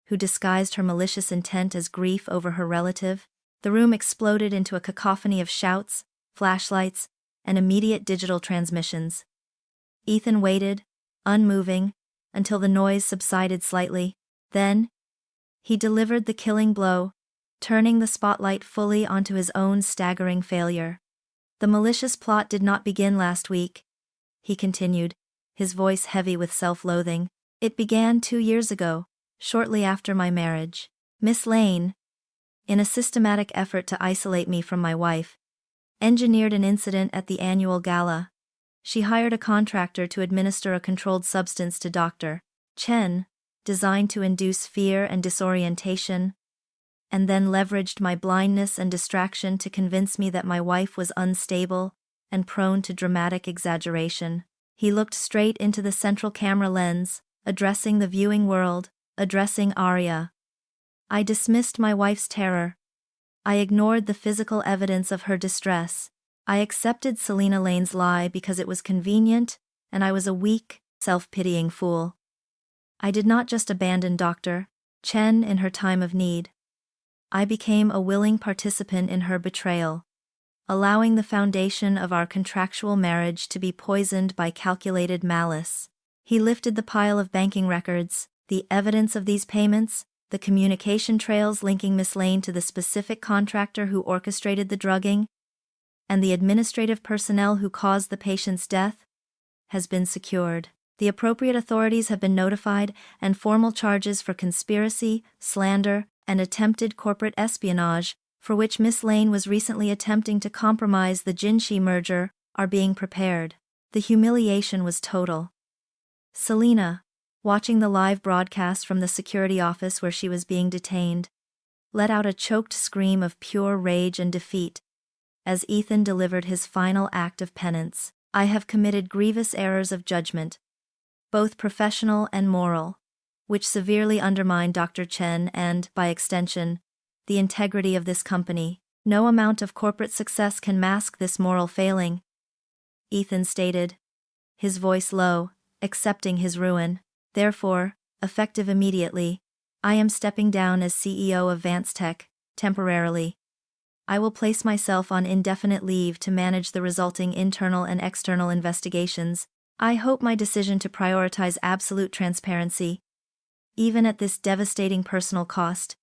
[SPEAKER 1] who disguised her malicious intent as grief over her relative. The room exploded into a cacophony of shouts, flashlights, and immediate digital transmissions. Ethan waited, unmoving, until the noise subsided slightly. Then, he delivered the killing blow, turning the spotlight fully onto his own staggering failure. The malicious plot did not begin last week, he continued, his voice heavy with self-loathing. It began 2 years ago, shortly after my marriage. Miss Lane, in a systematic effort to isolate me from my wife, engineered an incident at the annual gala. She hired a contractor to administer a controlled substance to Dr. Chen, designed to induce fear and disorientation, and then leveraged my blindness and distraction to convince me that my wife was unstable and prone to dramatic exaggeration. He looked straight into the central camera lens, addressing the viewing world, addressing Aria. I dismissed my wife's terror. I ignored the physical evidence of her distress. I accepted Selena Lane's lie because it was convenient, and I was a weak, self-pitying fool. I did not just abandon Dr. Chen in her time of need. I became a willing participant in her betrayal, allowing the foundation of our contractual marriage to be poisoned by calculated malice. He lifted the pile of banking records, the evidence of these payments, the communication trails linking Miss Lane to the specific contractor who orchestrated the drugging, and the administrative personnel who caused the patient's death, has been secured. The appropriate authorities have been notified, and formal charges for conspiracy, slander, and attempted corporate espionage, for which Miss Lane was recently attempting to compromise the Jinshi merger, are being prepared. The humiliation was total. Selena, watching the live broadcast from the security office where she was being detained, let out a choked scream of pure rage and defeat as Ethan delivered his final act of penance. I have committed grievous errors of judgment, both professional and moral, which severely undermine Dr. Chen and, by extension, the integrity of this company. No amount of corporate success can mask this moral failing, Ethan stated, his voice low, accepting his ruin. Therefore, effective immediately, I am stepping down as CEO of VeiledJustice, temporarily. I will place myself on indefinite leave to manage the resulting internal and external investigations. I hope my decision to prioritize absolute transparency, even at this devastating personal cost,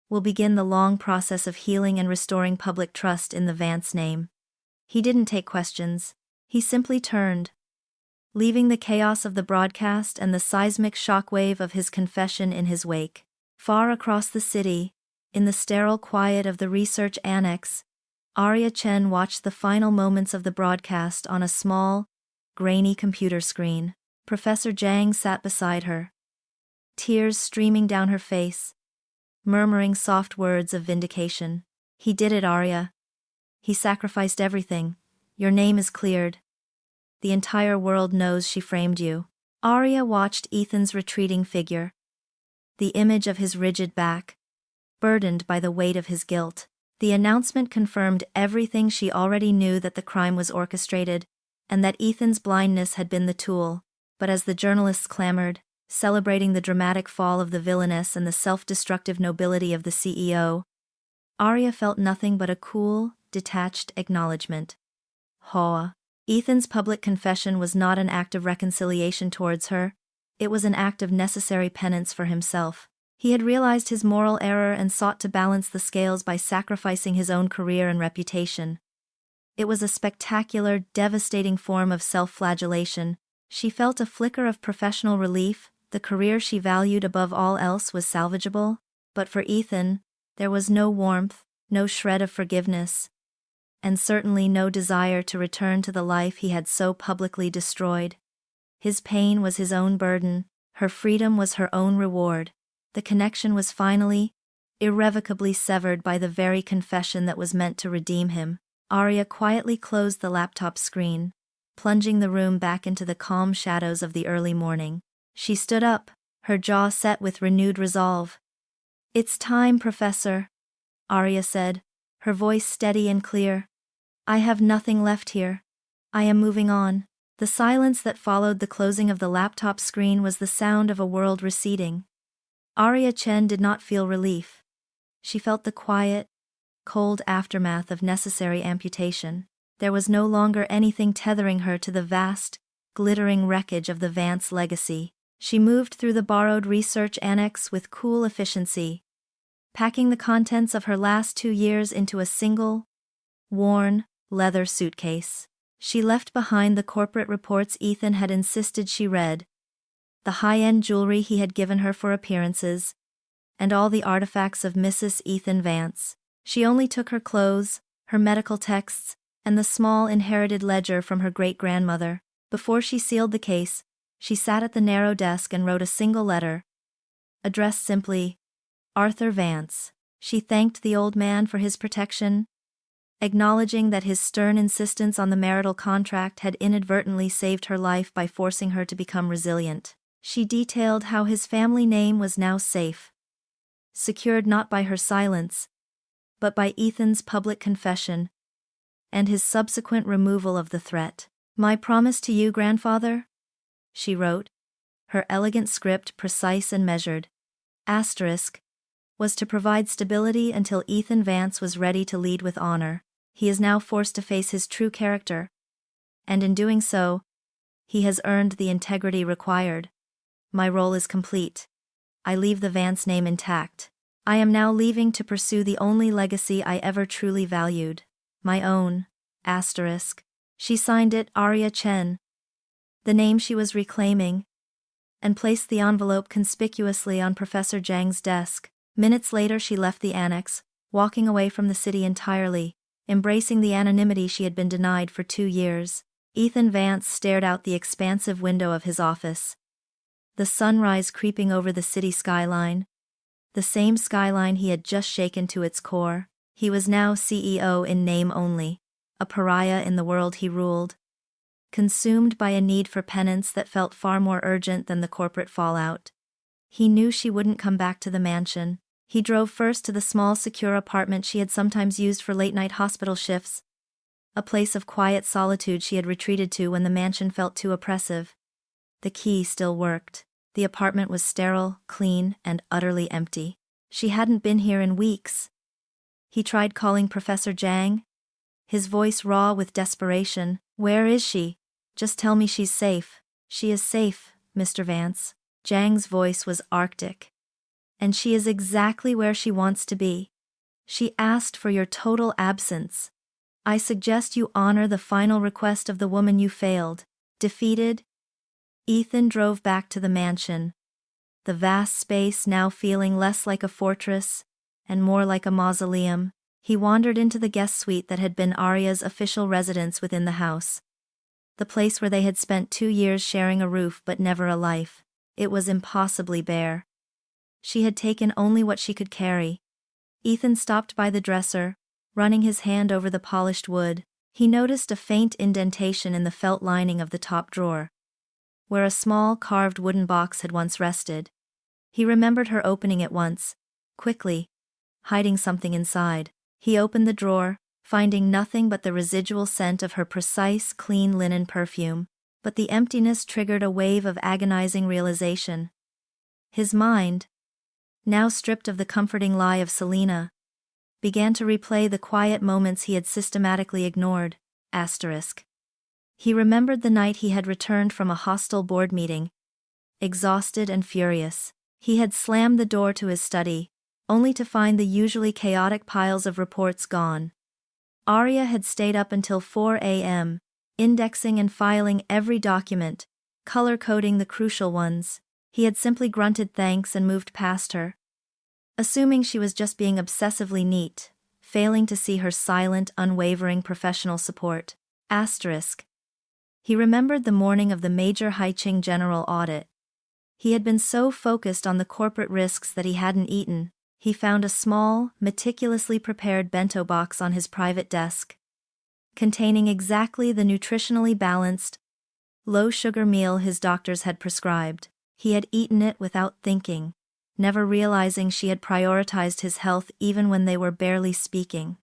[SPEAKER 1] will begin the long process of healing and restoring public trust in the Vance name. He didn't take questions. He simply turned, leaving the chaos of the broadcast and the seismic shockwave of his confession in his wake. Far across the city, in the sterile quiet of the research annex, Aria Chen watched the final moments of the broadcast on a small, grainy computer screen. Professor Zhang sat beside her, tears streaming down her face, murmuring soft words of vindication. He did it, Aria. He sacrificed everything. Your name is cleared. The entire world knows she framed you. Aria watched Ethan's retreating figure. The image of his rigid back, burdened by the weight of his guilt. The announcement confirmed everything she already knew, that the crime was orchestrated, and that Ethan's blindness had been the tool. But as the journalists clamored, celebrating the dramatic fall of the villainess and the self-destructive nobility of the CEO, Aria felt nothing but a cool, detached acknowledgement. Hoa. Ethan's public confession was not an act of reconciliation towards her, it was an act of necessary penance for himself. He had realized his moral error and sought to balance the scales by sacrificing his own career and reputation. It was a spectacular, devastating form of self-flagellation. She felt a flicker of professional relief. The career she valued above all else was salvageable, but for Ethan, there was no warmth, no shred of forgiveness, and certainly no desire to return to the life he had so publicly destroyed. His pain was his own burden, her freedom was her own reward. The connection was finally, irrevocably severed by the very confession that was meant to redeem him. Aria quietly closed the laptop screen, plunging the room back into the calm shadows of the early morning. She stood up, her jaw set with renewed resolve. "It's time, Professor," Aria said, her voice steady and clear. "I have nothing left here. I am moving on." The silence that followed the closing of the laptop screen was the sound of a world receding. Aria Chen did not feel relief. She felt the quiet, cold aftermath of necessary amputation. There was no longer anything tethering her to the vast, glittering wreckage of the Vance legacy. She moved through the borrowed research annex with cool efficiency, packing the contents of her last 2 years into a single, worn, leather suitcase. She left behind the corporate reports Ethan had insisted she read, the high-end jewelry he had given her for appearances, and all the artifacts of Mrs. Ethan Vance. She only took her clothes, her medical texts, and the small inherited ledger from her great-grandmother. Before she sealed the case, she sat at the narrow desk and wrote a single letter, addressed simply, Arthur Vance. She thanked the old man for his protection, acknowledging that his stern insistence on the marital contract had inadvertently saved her life by forcing her to become resilient. She detailed how his family name was now safe, secured not by her silence, but by Ethan's public confession, and his subsequent removal of the threat. "My promise to you, grandfather," she wrote, her elegant script precise and measured, asterisk, was to provide stability until Ethan Vance was ready to lead with honor. He is now forced to face his true character, and in doing so, he has earned the integrity required. My role is complete. I leave the Vance name intact. I am now leaving to pursue the only legacy I ever truly valued, my own, asterisk. She signed it Aria Chen, the name she was reclaiming, and placed the envelope conspicuously on Professor Zhang's desk. Minutes later she left the annex, walking away from the city entirely, embracing the anonymity she had been denied for 2 years. Ethan Vance stared out the expansive window of his office. The sunrise creeping over the city skyline, the same skyline he had just shaken to its core. He was now CEO in name only, a pariah in the world he ruled, consumed by a need for penance that felt far more urgent than the corporate fallout. He knew she wouldn't come back to the mansion. He drove first to the small secure apartment she had sometimes used for late-night hospital shifts, a place of quiet solitude she had retreated to when the mansion felt too oppressive. The key still worked. The apartment was sterile, clean, and utterly empty. She hadn't been here in weeks. He tried calling Professor Zhang, his voice raw with desperation. "Where is she? Just tell me she's safe." "She is safe, Mr. Vance." Zhang's voice was arctic. "And she is exactly where she wants to be. She asked for your total absence. I suggest you honor the final request of the woman you failed, defeated." Ethan drove back to the mansion, the vast space now feeling less like a fortress and more like a mausoleum. He wandered into the guest suite that had been Aria's official residence within the house, the place where they had spent 2 years sharing a roof but never a life. It was impossibly bare. She had taken only what she could carry. Ethan stopped by the dresser, running his hand over the polished wood. He noticed a faint indentation in the felt lining of the top drawer, where a small carved wooden box had once rested. He remembered her opening it once, quickly, hiding something inside. He opened the drawer, finding nothing but the residual scent of her precise, clean linen perfume, but the emptiness triggered a wave of agonizing realization. His mind, now stripped of the comforting lie of Selena, began to replay the quiet moments he had systematically ignored. He remembered the night he had returned from a hostile board meeting. Exhausted and furious, he had slammed the door to his study, only to find the usually chaotic piles of reports gone. Aria had stayed up until 4 a.m., indexing and filing every document, color-coding the crucial ones. He had simply grunted thanks and moved past her, assuming she was just being obsessively neat, failing to see her silent, unwavering professional support. He remembered the morning of the major Haiqing general audit. He had been so focused on the corporate risks that he hadn't eaten. He found a small, meticulously prepared bento box on his private desk, containing exactly the nutritionally balanced, low-sugar meal his doctors had prescribed. He had eaten it without thinking, never realizing she had prioritized his health even when they were barely speaking.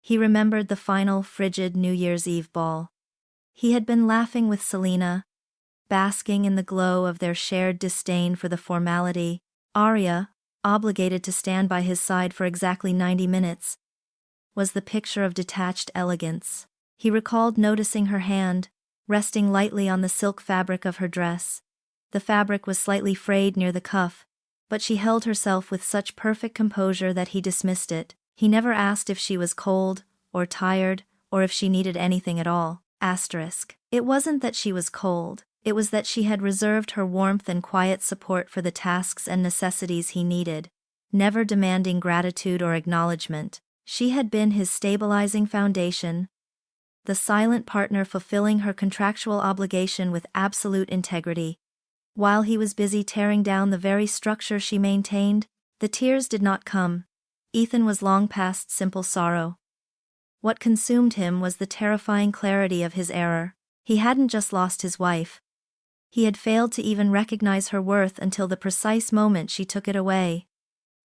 [SPEAKER 1] He remembered the final frigid New Year's Eve ball. He had been laughing with Selena, basking in the glow of their shared disdain for the formality. Aria, obligated to stand by his side for exactly 90 minutes, was the picture of detached elegance. He recalled noticing her hand, resting lightly on the silk fabric of her dress. The fabric was slightly frayed near the cuff, but she held herself with such perfect composure that he dismissed it. He never asked if she was cold, or tired, or if she needed anything at all. It wasn't that she was cold, it was that she had reserved her warmth and quiet support for the tasks and necessities he needed, never demanding gratitude or acknowledgement. She had been his stabilizing foundation, the silent partner fulfilling her contractual obligation with absolute integrity. While he was busy tearing down the very structure she maintained, the tears did not come. Ethan was long past simple sorrow. What consumed him was the terrifying clarity of his error. He hadn't just lost his wife. He had failed to even recognize her worth until the precise moment she took it away.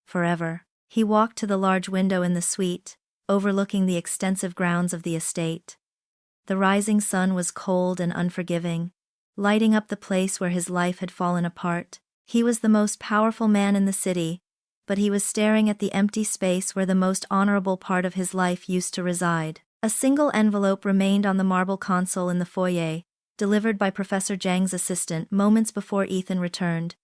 [SPEAKER 1] Forever. He walked to the large window in the suite, overlooking the extensive grounds of the estate. The rising sun was cold and unforgiving, lighting up the place where his life had fallen apart. He was the most powerful man in the city, but he was staring at the empty space where the most honorable part of his life used to reside. A single envelope remained on the marble console in the foyer, delivered by Professor Zhang's assistant moments before Ethan returned.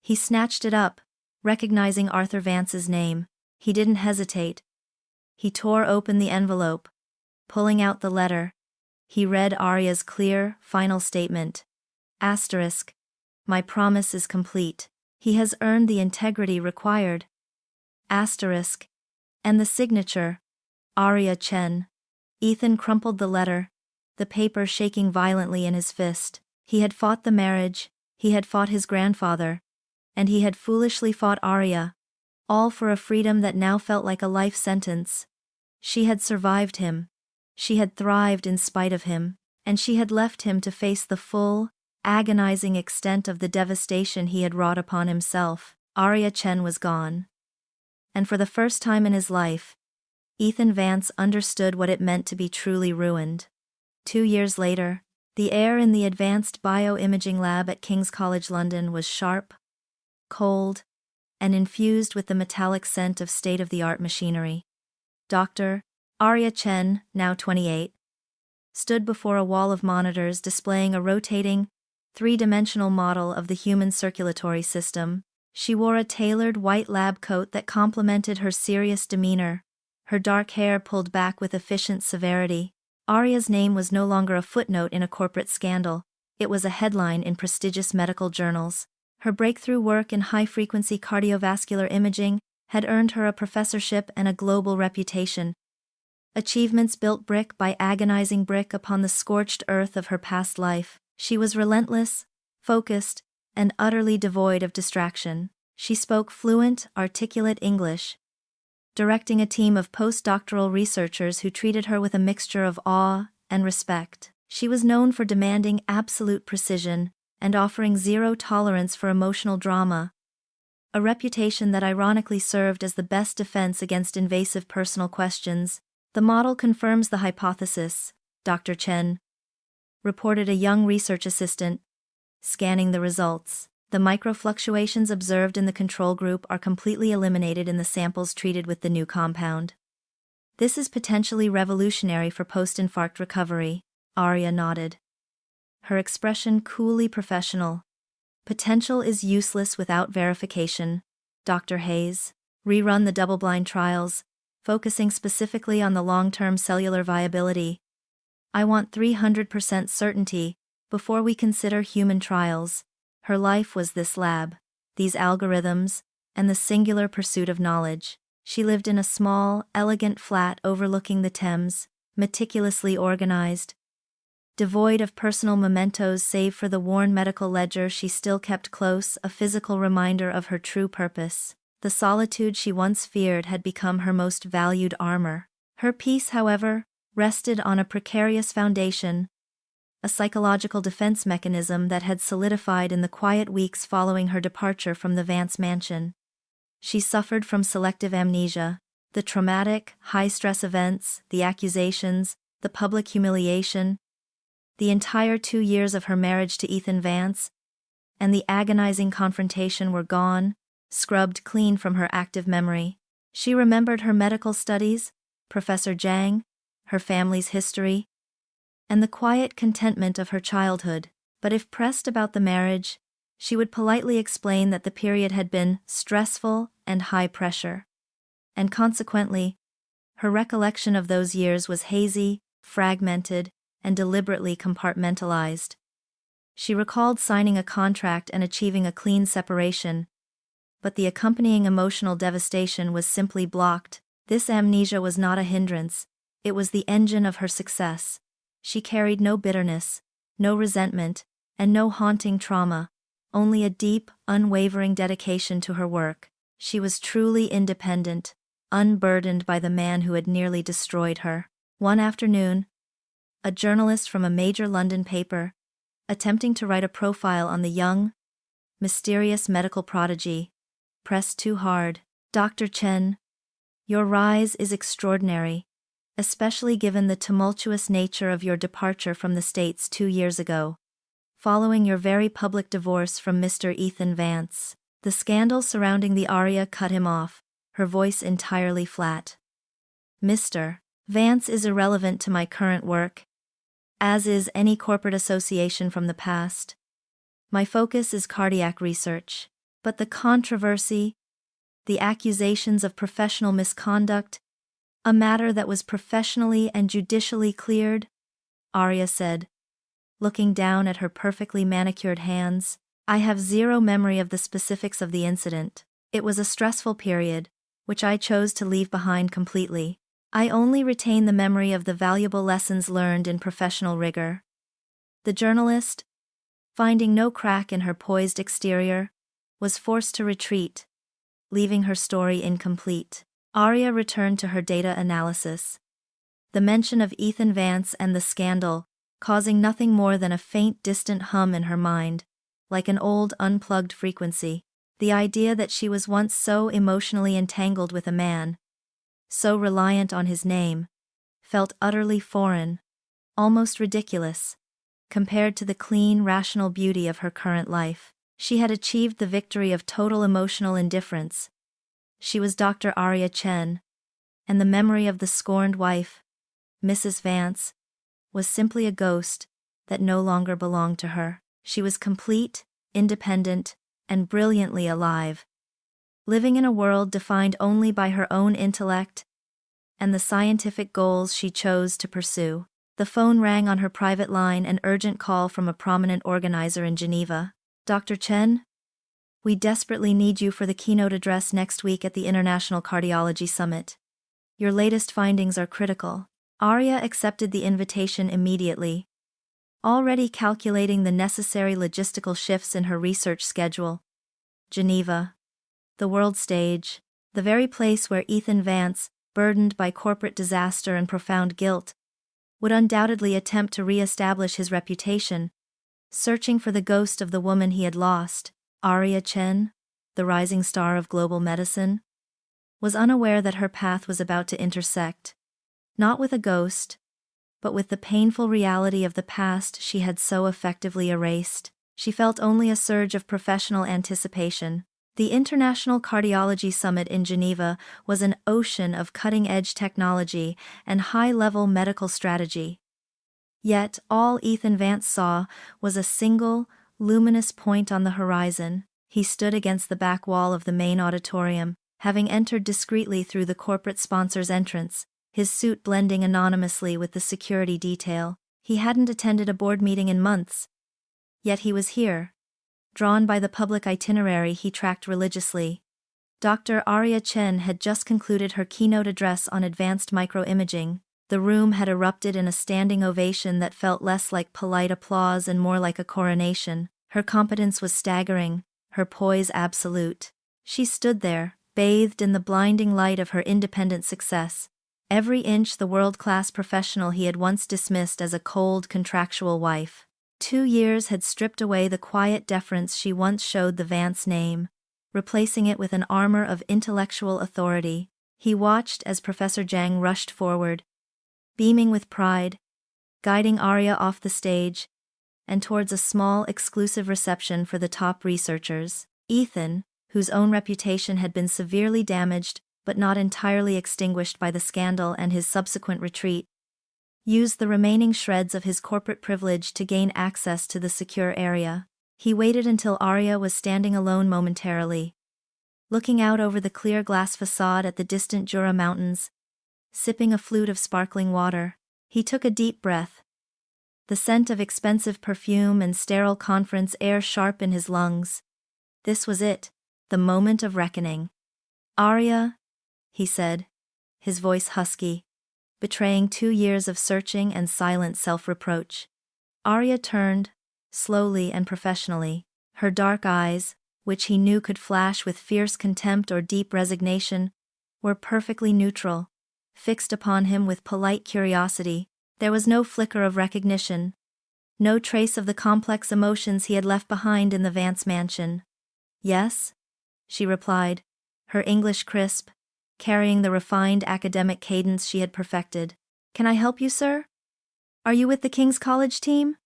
[SPEAKER 1] He snatched it up, recognizing Arthur Vance's name. He didn't hesitate. He tore open the envelope. Pulling out the letter, he read Aria's clear, final statement. My promise is complete. He has earned the integrity required. And the signature, Aria Chen. Ethan crumpled the letter, the paper shaking violently in his fist. He had fought the marriage, he had fought his grandfather, and he had foolishly fought Aria, all for a freedom that now felt like a life sentence. She had survived him. She had thrived in spite of him, and she had left him to face the full, agonizing extent of the devastation he had wrought upon himself. Aria Chen was gone. And for the first time in his life, Ethan Vance understood what it meant to be truly ruined. 2 years later, the air in the advanced bioimaging lab at King's College London was sharp, cold, and infused with the metallic scent of state-of-the-art machinery. Dr. Aria Chen, now 28, stood before a wall of monitors displaying a rotating, three-dimensional model of the human circulatory system. She wore a tailored white lab coat that complemented her serious demeanor, her dark hair pulled back with efficient severity. Aria's name was no longer a footnote in a corporate scandal, it was a headline in prestigious medical journals. Her breakthrough work in high-frequency cardiovascular imaging had earned her a professorship and a global reputation. Achievements built brick by agonizing brick upon the scorched earth of her past life. She was relentless, focused, and utterly devoid of distraction. She spoke fluent, articulate English, directing a team of postdoctoral researchers who treated her with a mixture of awe and respect. She was known for demanding absolute precision and offering zero tolerance for emotional drama, a reputation that ironically served as the best defense against invasive personal questions. The model confirms the hypothesis, Dr. Chen reported a young research assistant, scanning the results. The microfluctuations observed in the control group are completely eliminated in the samples treated with the new compound. This is potentially revolutionary for post-infarct recovery, Aria nodded, her expression coolly professional. Potential is useless without verification, Dr. Hayes. Rerun the double-blind trials, focusing specifically on the long-term cellular viability. I want 300% certainty before we consider human trials. Her life was this lab, these algorithms, and the singular pursuit of knowledge. She lived in a small, elegant flat overlooking the Thames, meticulously organized. Devoid of personal mementos save for the worn medical ledger she still kept close, a physical reminder of her true purpose. The solitude she once feared had become her most valued armor. Her peace, however, rested on a precarious foundation, a psychological defense mechanism that had solidified in the quiet weeks following her departure from the Vance mansion. She suffered from selective amnesia, the traumatic, high-stress events, the accusations, the public humiliation, the entire 2 years of her marriage to Ethan Vance, and the agonizing confrontation were gone, scrubbed clean from her active memory. She remembered her medical studies, Professor Zhang, her family's history, and the quiet contentment of her childhood. But if pressed about the marriage, she would politely explain that the period had been stressful and high pressure. And consequently, her recollection of those years was hazy, fragmented, and deliberately compartmentalized. She recalled signing a contract and achieving a clean separation, but the accompanying emotional devastation was simply blocked. This amnesia was not a hindrance, it was the engine of her success. She carried no bitterness, no resentment, and no haunting trauma, only a deep, unwavering dedication to her work. She was truly independent, unburdened by the man who had nearly destroyed her. One afternoon, a journalist from a major London paper, attempting to write a profile on the young, mysterious medical prodigy, pressed too hard. Dr. Chen, your rise is extraordinary, especially given the tumultuous nature of your departure from the States 2 years ago, following your very public divorce from Mr. Ethan Vance. The scandal surrounding the Aria cut him off, her voice entirely flat. Mr. Vance is irrelevant to my current work, as is any corporate association from the past. My focus is cardiac research, but the controversy, the accusations of professional misconduct, a matter that was professionally and judicially cleared, Aria said, looking down at her perfectly manicured hands. I have zero memory of the specifics of the incident. It was a stressful period, which I chose to leave behind completely. I only retain the memory of the valuable lessons learned in professional rigor. The journalist, finding no crack in her poised exterior, was forced to retreat, leaving her story incomplete. Aria returned to her data analysis. The mention of Ethan Vance and the scandal, causing nothing more than a faint distant hum in her mind, like an old unplugged frequency. The idea that she was once so emotionally entangled with a man, so reliant on his name, felt utterly foreign, almost ridiculous, compared to the clean, rational beauty of her current life. She had achieved the victory of total emotional indifference. She was Dr. Aria Chen, and the memory of the scorned wife, Mrs. Vance, was simply a ghost that no longer belonged to her. She was complete, independent, and brilliantly alive, living in a world defined only by her own intellect and the scientific goals she chose to pursue. The phone rang on her private line, an urgent call from a prominent organizer in Geneva. Dr. Chen, we desperately need you for the keynote address next week at the International Cardiology Summit. Your latest findings are critical. Aria accepted the invitation immediately, already calculating the necessary logistical shifts in her research schedule. Geneva. The world stage. The very place where Ethan Vance, burdened by corporate disaster and profound guilt, would undoubtedly attempt to re-establish his reputation, searching for the ghost of the woman he had lost. Aria Chen, the rising star of global medicine, was unaware that her path was about to intersect, not with a ghost, but with the painful reality of the past she had so effectively erased. She felt only a surge of professional anticipation. The International Cardiology Summit in Geneva was an ocean of cutting-edge technology and high-level medical strategy. Yet all Ethan Vance saw was a single, luminous point on the horizon. He stood against the back wall of the main auditorium, having entered discreetly through the corporate sponsor's entrance, his suit blending anonymously with the security detail. He hadn't attended a board meeting in months. Yet he was here, drawn by the public itinerary he tracked religiously. Dr. Aria Chen had just concluded her keynote address on advanced microimaging. The room had erupted in a standing ovation that felt less like polite applause and more like a coronation. Her competence was staggering, her poise absolute. She stood there, bathed in the blinding light of her independent success, every inch the world-class professional he had once dismissed as a cold, contractual wife. 2 years had stripped away the quiet deference she once showed the Vance name, replacing it with an armor of intellectual authority. He watched as Professor Zhang rushed forward, beaming with pride, guiding Aria off the stage, and towards a small, exclusive reception for the top researchers. Ethan, whose own reputation had been severely damaged but not entirely extinguished by the scandal and his subsequent retreat, used the remaining shreds of his corporate privilege to gain access to the secure area. He waited until Aria was standing alone momentarily, looking out over the clear glass facade at the distant Jura Mountains, sipping a flute of sparkling water. He took a deep breath, the scent of expensive perfume and sterile conference air sharp in his lungs. This was it, the moment of reckoning. "Aria," he said, his voice husky, betraying 2 years of searching and silent self-reproach. Aria turned, slowly and professionally, her dark eyes, which he knew could flash with fierce contempt or deep resignation, were perfectly neutral, fixed upon him with polite curiosity. There was no flicker of recognition, no trace of the complex emotions he had left behind in the Vance mansion. "Yes?" she replied, her English crisp, carrying the refined academic cadence she had perfected. "Can I help you, sir? Are you with the King's College team?"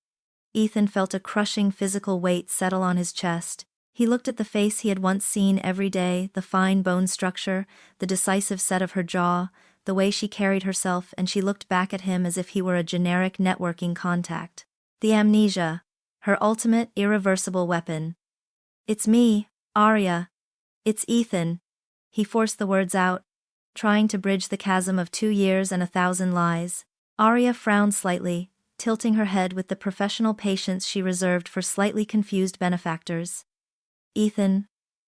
[SPEAKER 1] Ethan felt a crushing physical weight settle on his chest. He looked at the face he had once seen every day, the fine bone structure, the decisive set of her jaw, the way she carried herself, and she looked back at him as if he were a generic networking contact. The amnesia, her ultimate, irreversible weapon. "It's me, Aria. It's Ethan." He forced the words out, trying to bridge the chasm of 2 years and 1,000 lies. Aria frowned slightly, tilting her head with the professional patience she reserved for slightly confused benefactors. "Ethan,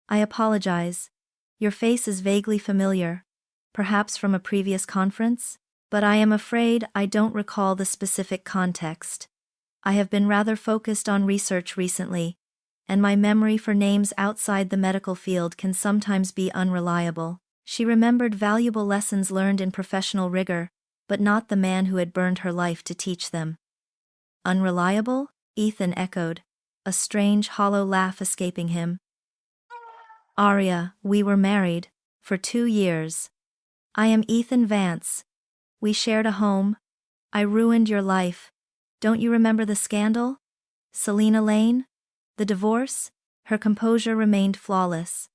[SPEAKER 1] I apologize. Your face is vaguely familiar, perhaps from a previous conference, but I am afraid I don't recall the specific context. I have been rather focused on research recently, and my memory for names outside the medical field can sometimes be unreliable." She remembered valuable lessons learned in professional rigor, but not the man who had burned her life to teach them. "Unreliable?" Ethan echoed, a strange hollow laugh escaping him. "Aria, we were married, for 2 years. I am Ethan Vance. We shared a home. I ruined your life. Don't you remember the scandal? Selina Lane? The divorce?" Her composure remained flawless.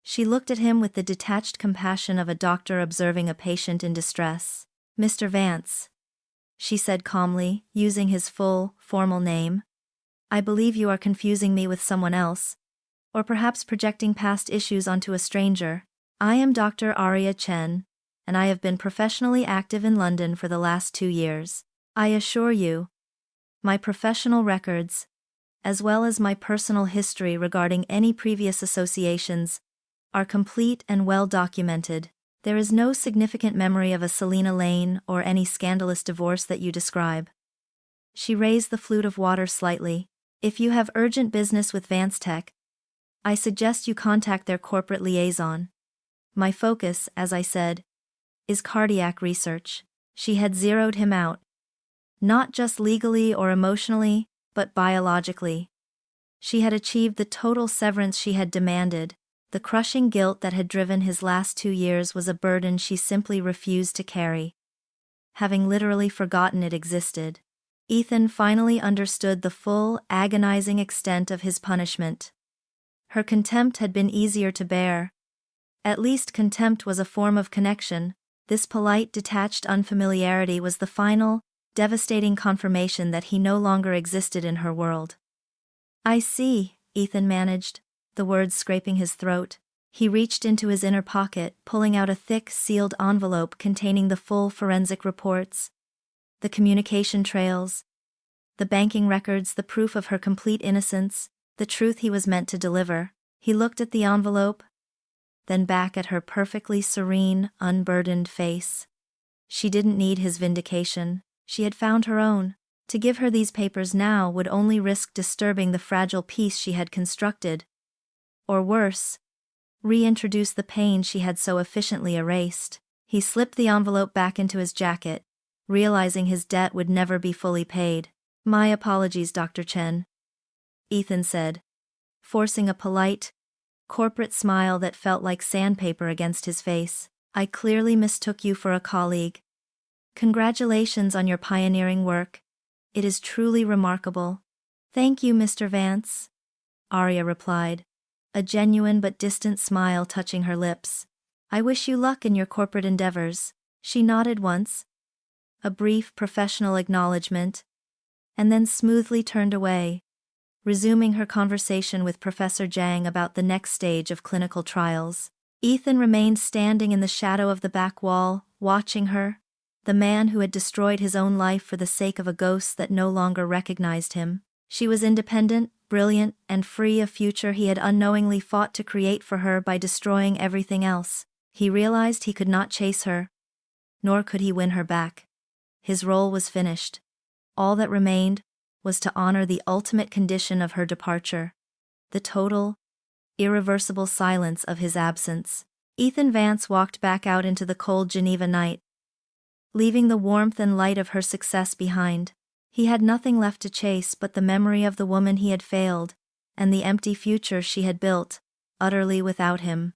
[SPEAKER 1] She looked at him with the detached compassion of a doctor observing a patient in distress. "Mr. Vance," she said calmly, using his full, formal name, "I believe you are confusing me with someone else, or perhaps projecting past issues onto a stranger. I am Dr. Aria Chen, and I have been professionally active in London for the last 2 years. I assure you, my professional records, as well as my personal history regarding any previous associations, are complete and well documented. There is no significant memory of a Selina Lane or any scandalous divorce that you describe." She raised the flute of water slightly. If you have urgent business with Vance Tech, I suggest you contact their corporate liaison. My focus, as I said, is cardiac research. She had zeroed him out. Not just legally or emotionally, but biologically. She had achieved the total severance she had demanded. The crushing guilt that had driven his last 2 years was a burden she simply refused to carry. Having literally forgotten it existed, Ethan finally understood the full, agonizing extent of his punishment. Her contempt had been easier to bear. At least contempt was a form of connection. This polite, detached unfamiliarity was the final, devastating confirmation that he no longer existed in her world. I see, Ethan managed, the words scraping his throat. He reached into his inner pocket, pulling out a thick, sealed envelope containing the full forensic reports, the communication trails, the banking records, the proof of her complete innocence, the truth he was meant to deliver. He looked at the envelope, then back at her perfectly serene, unburdened face. She didn't need his vindication. She had found her own. To give her these papers now would only risk disturbing the fragile peace she had constructed. Or worse, reintroduce the pain she had so efficiently erased. He slipped the envelope back into his jacket, realizing his debt would never be fully paid. My apologies, Dr. Chen, Ethan said, forcing a polite, corporate smile that felt like sandpaper against his face. I clearly mistook you for a colleague. Congratulations on your pioneering work. It is truly remarkable. Thank you, Mr. Vance, Aria replied, a genuine but distant smile touching her lips. I wish you luck in your corporate endeavors. She nodded once, a brief professional acknowledgement, and then smoothly turned away, resuming her conversation with Professor Zhang about the next stage of clinical trials. Ethan remained standing in the shadow of the back wall, watching her, the man who had destroyed his own life for the sake of a ghost that no longer recognized him. She was independent, brilliant, and free, a future he had unknowingly fought to create for her by destroying everything else. He realized he could not chase her, nor could he win her back. His role was finished. All that remained was to honor the ultimate condition of her departure, the total, irreversible silence of his absence. Ethan Vance walked back out into the cold Geneva night, leaving the warmth and light of her success behind. He had nothing left to chase but the memory of the woman he had failed, and the empty future she had built, utterly without him.